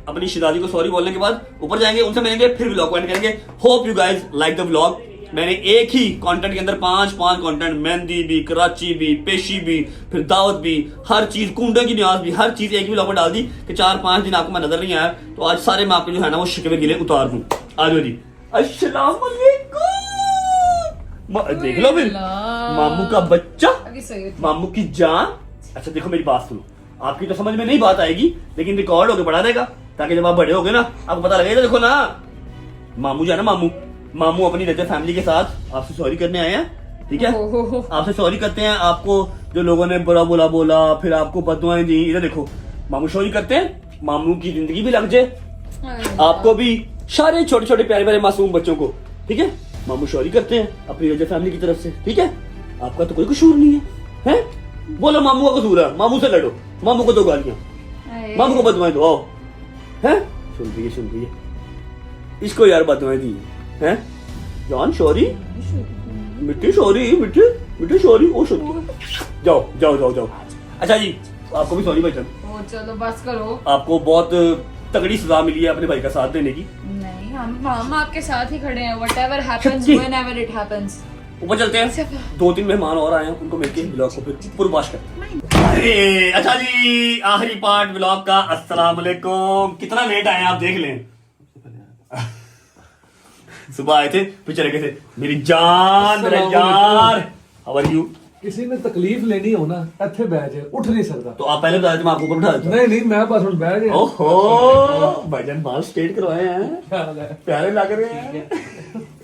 अपनी शहजादी को सॉरी बोलने के बाद ऊपर जाएंगे, उनसे मिलेंगे, फिर व्लॉग को एंड करेंगे। Hope you guys like the vlog. मैंने एक ही कंटेंट के अंदर 5 कंटेंट, मेहंदी भी, कराची भी, पेशी भी, फिर दावत भी, हर चीज, कुंडे की न्याज भी, हर चीज एक ही व्लॉग में डाल दी कि 4-5 दिन आपको मैं नजर नहीं आया, तो आज सारे मैं आपके जो है ना वो शिकवे गिले उतार दूं। आ जाओ जी, अस्सलाम वालेकुम। देख लो फिर मामू का बच्चा, मामू की जान। अच्छा देखो मेरी बात सुनो, आपकी तो समझ में नहीं बात आएगी, लेकिन रिकॉर्ड होके पढ़ा देगा, ताकि जब आप बड़े होगे ना आपको पता लगेगा। देखो ना, मामू जो है ना, मामू अपनी रहते फैमिली के साथ आपसे सॉरी करने आए हैं, ठीक है। आपसे सॉरी करते हैं, आपको जो लोगों ने बुरा बुरा बोला, फिर आपको बददुआएं दी, इधर देखो मामू सॉरी करते हैं, मामू की जिंदगी भी लग जाए, आपको भी, सारे छोटे छोटे प्यारे प्यारे मासूम बच्चों को, ठीक है। मामू सॉरी करते हैं अपनी रजा फैमिली की तरफ से, ठीक है। आपका तो कोई कसूर नहीं है, हैं? बोलो मामू का कसूर है, मामू से लड़ो, मामू को दो गालियां, मामू को बददुआएं दो, आओ, हैं? सुन रही है इसको यार बददुआएं दी हैं, जान सॉरी, मिट्टी सॉरी, मिट्टी सॉरी, ओ सॉरी, जाओ। अच्छा जी, आपको भी सॉरी भाईजान। चलो बस करो, आपको बहुत तगड़ी सजा मिली है अपने भाई का साथ देने की। नहीं हम आपके साथ ही खड़े हैं, whatever happens whenever it happens। ऊपर चलते हैं, 2-3 मेहमान और आए हैं, उनको मिलके ब्लॉग को फिर पूर्वाश करते हैं। अरे अच्छा जी, आखिरी पार्ट ब्लॉग का। अस्सलाम वालेकुम। कितना लेट आए आप देख लें, सुबह आए थे फिर चले गए थे। मेरी जान, मेरे यार, हाउ आर यू? किसी ने तकलीफ लेनी हो ना, ਇੱਥੇ ਬਹਿ ਜਾ, उठ नहीं सकता। तो आप पहले बताया, मैं आपको ऊपर बिठा देता। नहीं मैं बस उठ बैठ गया। ओहो भाईजान, बाल स्ट्रेट करवाए हैं, प्यारे लग रहे हैं।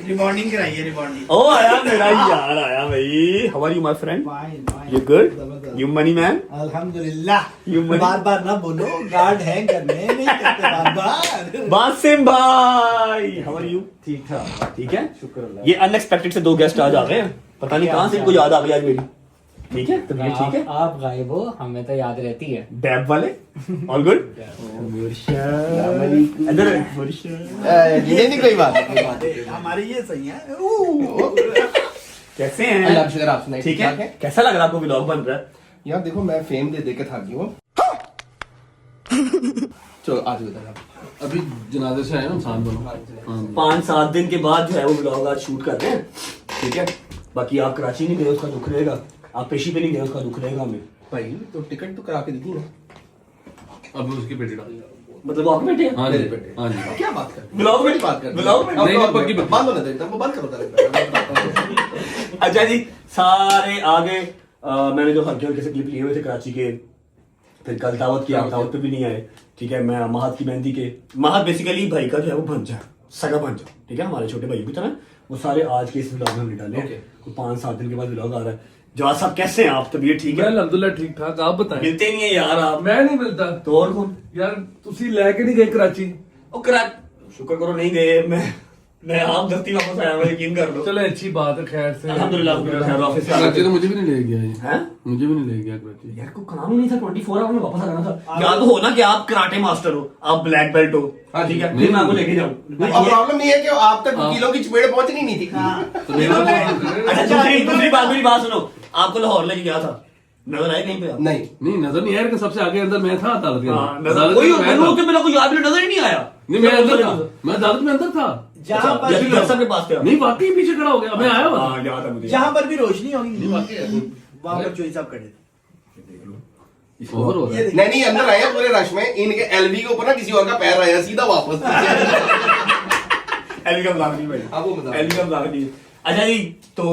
रिबॉन्डिंग कराइए, रिबॉन्डिंग। ओ आया मेरा यार, आया भाई। How are you my friend? You good? You money man? अल्हम्दुलिल्लाह। You money? बार ना बोलो, गार्ड है करने नहीं करते बार। बासिम भाई, हाउ आर यू? ठीक ठाक, ठीक है, शुक्र अल्लाह। ये अनएक्सपेक्टेड से 2 गेस्ट आज आ गए हैं, पता नहीं कहां से इनको याद आ गई आज मेरी। ठीक है, तो ठीक है, आप गायब हो, हमें तो याद रहती है। डैब वाले ऑल गुड? इधर ये नहीं कोई बात, हमारी ये सही है। कैसे हैं? अल्लाह का शुक्र, आप सुनाइए। ठीक है, कैसा लग रहा है आपको व्लॉग बन रहा है? यार देखो, मैं फेम दे के थक गया हूँ। चलो आज बता, अभी जनाजे से आए ना इंसान दोनों, 5-7 दिन के बाद जो है वो व्लॉग आज शूट कर रहे हैं, ठीक है। बाकी आप कराची नहीं गए, उसका दुख रहेगा, आप पेशी पे नहीं गए, उसका दुख रहेगा हमें। भाई तो टिकट तो करा के दी ना, अब उसकी बेटी डाल, मतलब वो आपके बेटे हैं? हाँ जी बेटे, हाँ जी। क्या बात कर, व्लॉग में बात कर, व्लॉग में नहीं पक्की बंद होने देता, वो बंद करो। अच्छा जी, सारे आगे मैंने जो हल्के हल्के से क्लिप लिए हुए थे कराची के, फिर कल दावत किया, दावत पे भी नहीं आए, ठीक है। मैं महत की मेहंदी के, महत बेसिकली भाई का जो है वो भंजा, सगा भंजा, ठीक है, हमारे छोटे भाई की तरह, वो सारे आज के इस व्लॉग में हमने डाले हैं। 5-7 दिन के बाद व्लॉग आ रहा है। जवाद साहब कैसे हैं आप? तबीयत ठीक है? अल्हम्दुलिल्लाह ठीक ठाक, आप बताएं। मिलते नहीं है यार आप। मैं नहीं मिलता तो और कौन? यार तुसी लेके नहीं गए कराची? शुक्र करो नहीं गए, मैं आप दस्ती वापस आया हूं, यकीन कर लो। चलो अच्छी बात है, खैर से अल्हम्दुलिल्लाह खैर, ऑफिस से कराची तो मुझे भी नहीं ले गया ये, हैं? मुझे भी नहीं ले गया कराची। यार को काम ही नहीं था, 24 आवर में वापस आ जाना था। या तो हो ना कि आप कराटे मास्टर हो, आप ब्लैक बेल्ट हो, ठीक है, फिर मैं आपको लेके जाऊं। प्रॉब्लम नहीं है कि आप तक किलो की चपेट पहुंचनी नहीं थी। अच्छा दूसरी बात, मेरी बात सुनो, आपको लाहौर लेके गया था, नजर आए कहीं पे आप? नहीं नजर नहीं आया कि सबसे आगे अंदर मैं था अदालत के कोई मेरे को याद नजर ही नहीं आया। नहीं मैं अंदर था, मैं अदालत में अंदर था, जहाँ पर सबके पास थे। नहीं वाकई पीछे खड़ा हो गया, मैं आया हुआ था, याद है मुझे। जहाँ पर भी रोशनी होगी वहाँ पर चोरी साहब खड़े थे। नहीं अंदर आया पूरे रश में, इनके एलबी के ऊपर ना किसी और का पैर आया, सीधा वापस। एलबी का मजाक नहीं भाई, आपको मजाक, एलबी का मजाक नहीं। अच्छा जी, तो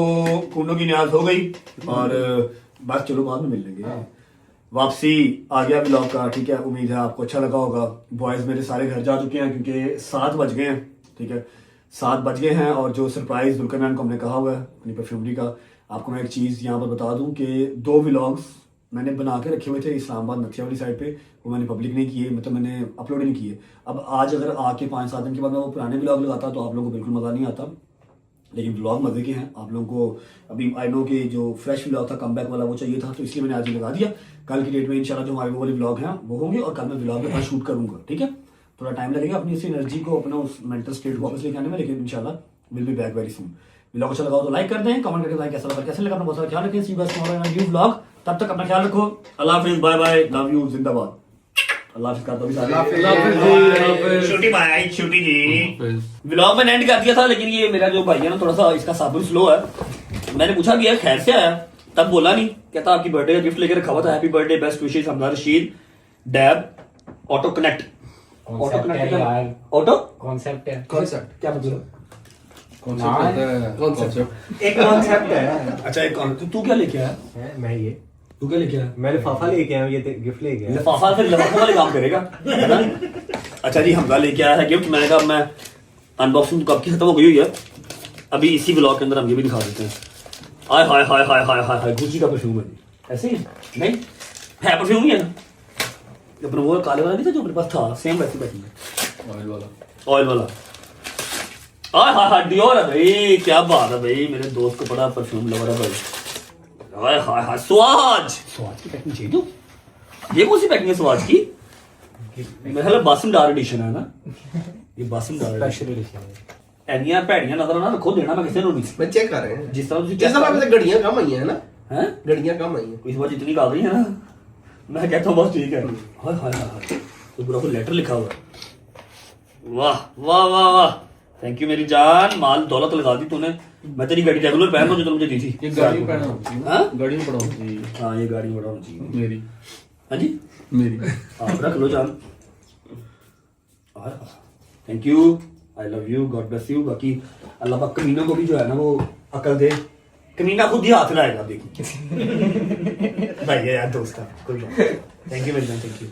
खूनों की न्याज हो गई और बस चलो बाद में मिल लेंगे। वापसी आ गया व्लॉग का, ठीक है। उम्मीद है आपको अच्छा लगा होगा। बॉयज मेरे सारे घर जा चुके हैं क्योंकि 7 बज गए हैं, ठीक है, 7 बज गए हैं। और जो सरप्राइज दुल्करनैन को हमने कहा हुआ है अपनी परफ्यूमरी का, आपको मैं एक चीज़ यहाँ पर बता दूं कि 2 व्लॉग्स मैंने बना के रखे हुए थे इस्लामाबाद नथिया वाली साइड पे, वो मैंने पब्लिक नहीं किए, मतलब मैंने अपलोड ही नहीं किए। अब आज अगर आके 5-7 दिन के बाद मैं वो पुराने व्लॉग लगाता तो आप लोगों को बिल्कुल मज़ा नहीं आता, लेकिन व्लॉग मजे के हैं। आप लोगों को अभी आई नो कि जो फ्रेश व्लॉग था, कमबैक वाला, वो चाहिए था, तो इसलिए मैंने आज ही लगा दिया। कल की डेट में इंशाल्लाह जो हमारे वो वाले व्लॉग हैं वो होंगे और कल मैं व्लॉग के पास शूट करूंगा, ठीक है। थोड़ा टाइम लगेगा अपनी इस एनर्जी को, अपना उस मेंटल स्टेट वापस लेके आने में, लेकिन इंशाल्लाह will be back very soon. Vlog अच्छा लगा तो लाइक कर दें, कमेंट करके बताएं कैसा लगा, अपना बहुत सारा ख्याल रखें। सी बस न्यू व्लॉग, तब तक अपना ख्याल रखो। अल्लाह हाफिज़, बाय बाय, लव यू, जिंदाबाद। अल्लाह हाफिज़ करता भी सारे, छोटी भाई, छोटी जी। व्लॉग में एंड कर दिया था, लेकिन ये मेरा जो भाई है ना, थोड़ा सा इसका साबुन स्लो है। मैंने पूछा कि यार खैर से आया, तब बोला नहीं, कहता आपकी बर्थडे का गिफ्ट लेकर रखा हुआ था, happy birthday, best wishes, Hamda Rashid, dab, auto connect. Auto connect, auto concept है, कॉन्सेप्ट क्या मतलब? कॉन्सेप्ट एक कॉन्सेप्ट है। अच्छा एक कॉन्सेप्ट। तू क्या लेके आया? मैं ये तू क्या लेके आया? मैं लिफाफा लेके आया हूँ, ये गिफ्ट लेके आया। लिफाफा फिर लिफाफे वाले काम करेगा, है ना? अच्छा जी, हमजा लेके आया है गिफ्ट। मैंने कहा मैं अनबॉक्सिंग कब की खत्म हो गई हुई है, अभी इसी ब्लॉग के अंदर हम ये भी दिखा देते हैं। हाय हाय हाय हाय हाय हाय हाय, गुच्ची का परफ्यूम है। ऐसे ही नहीं है, परफ्यूम ही है ना। अपना वो काले वाला नहीं था जो मेरे पास था, सेम वैसी पैकिंग है, ऑयल वाला। हाय हाय हाय, डियोर है भाई। क्या बात है भाई, मेरे दोस्त को बड़ा परफ्यूम लवर है भाई। हाय हाय हाय, स्वाज की पैकिंग चाहिए तो। ये कौन सी पैकिंग है स्वाज की? मेरे ख्याल बासमदार एडिशन है ना ये, बासमदार स्पेशल एडिशन है। ਐਨੀਆਂ ਭੈੜੀਆਂ ਨਜ਼ਰ ਨਾ ਰੱਖੋ, ਦੇਣਾ ਮੈਂ ਕਿਸੇ ਨੂੰ ਨਹੀਂ। मैं चेक कर रहे हैं जिस तरह ਤੁਸੀਂ जिस तरह में घड़ियां कम आई हैं ना, हैं घड़ियां कम आई हैं। इस बार जितनी काल रही है ना, मैं कहता हूँ बस ठीक है। हाय हाय हाय, तो पूरा कोई लेटर लिखा हुआ है। वाह वाह वाह वाह, थैंक यू मेरी जान, माल दौलत लगा दी तूने। मैं तेरी गाड़ी रेगुलर पहन रहा हूँ जो तुमने दी थी। ये गाड़ी में पड़ा होती है, हाँ गाड़ी में पड़ा होती है। हाँ ये गाड़ी में बड़ा होना चाहिए मेरी हाँ जी मेरी आप रख लो जान। Thank you, I love you, God bless you. बाकी अल्लाह पाक कमीनों को भी जो है ना वो अकल दे। कमीना खुद ही हाथ लाएगा देखो भाई यार दोस्त का कोई बात। Thank you very much, thank you.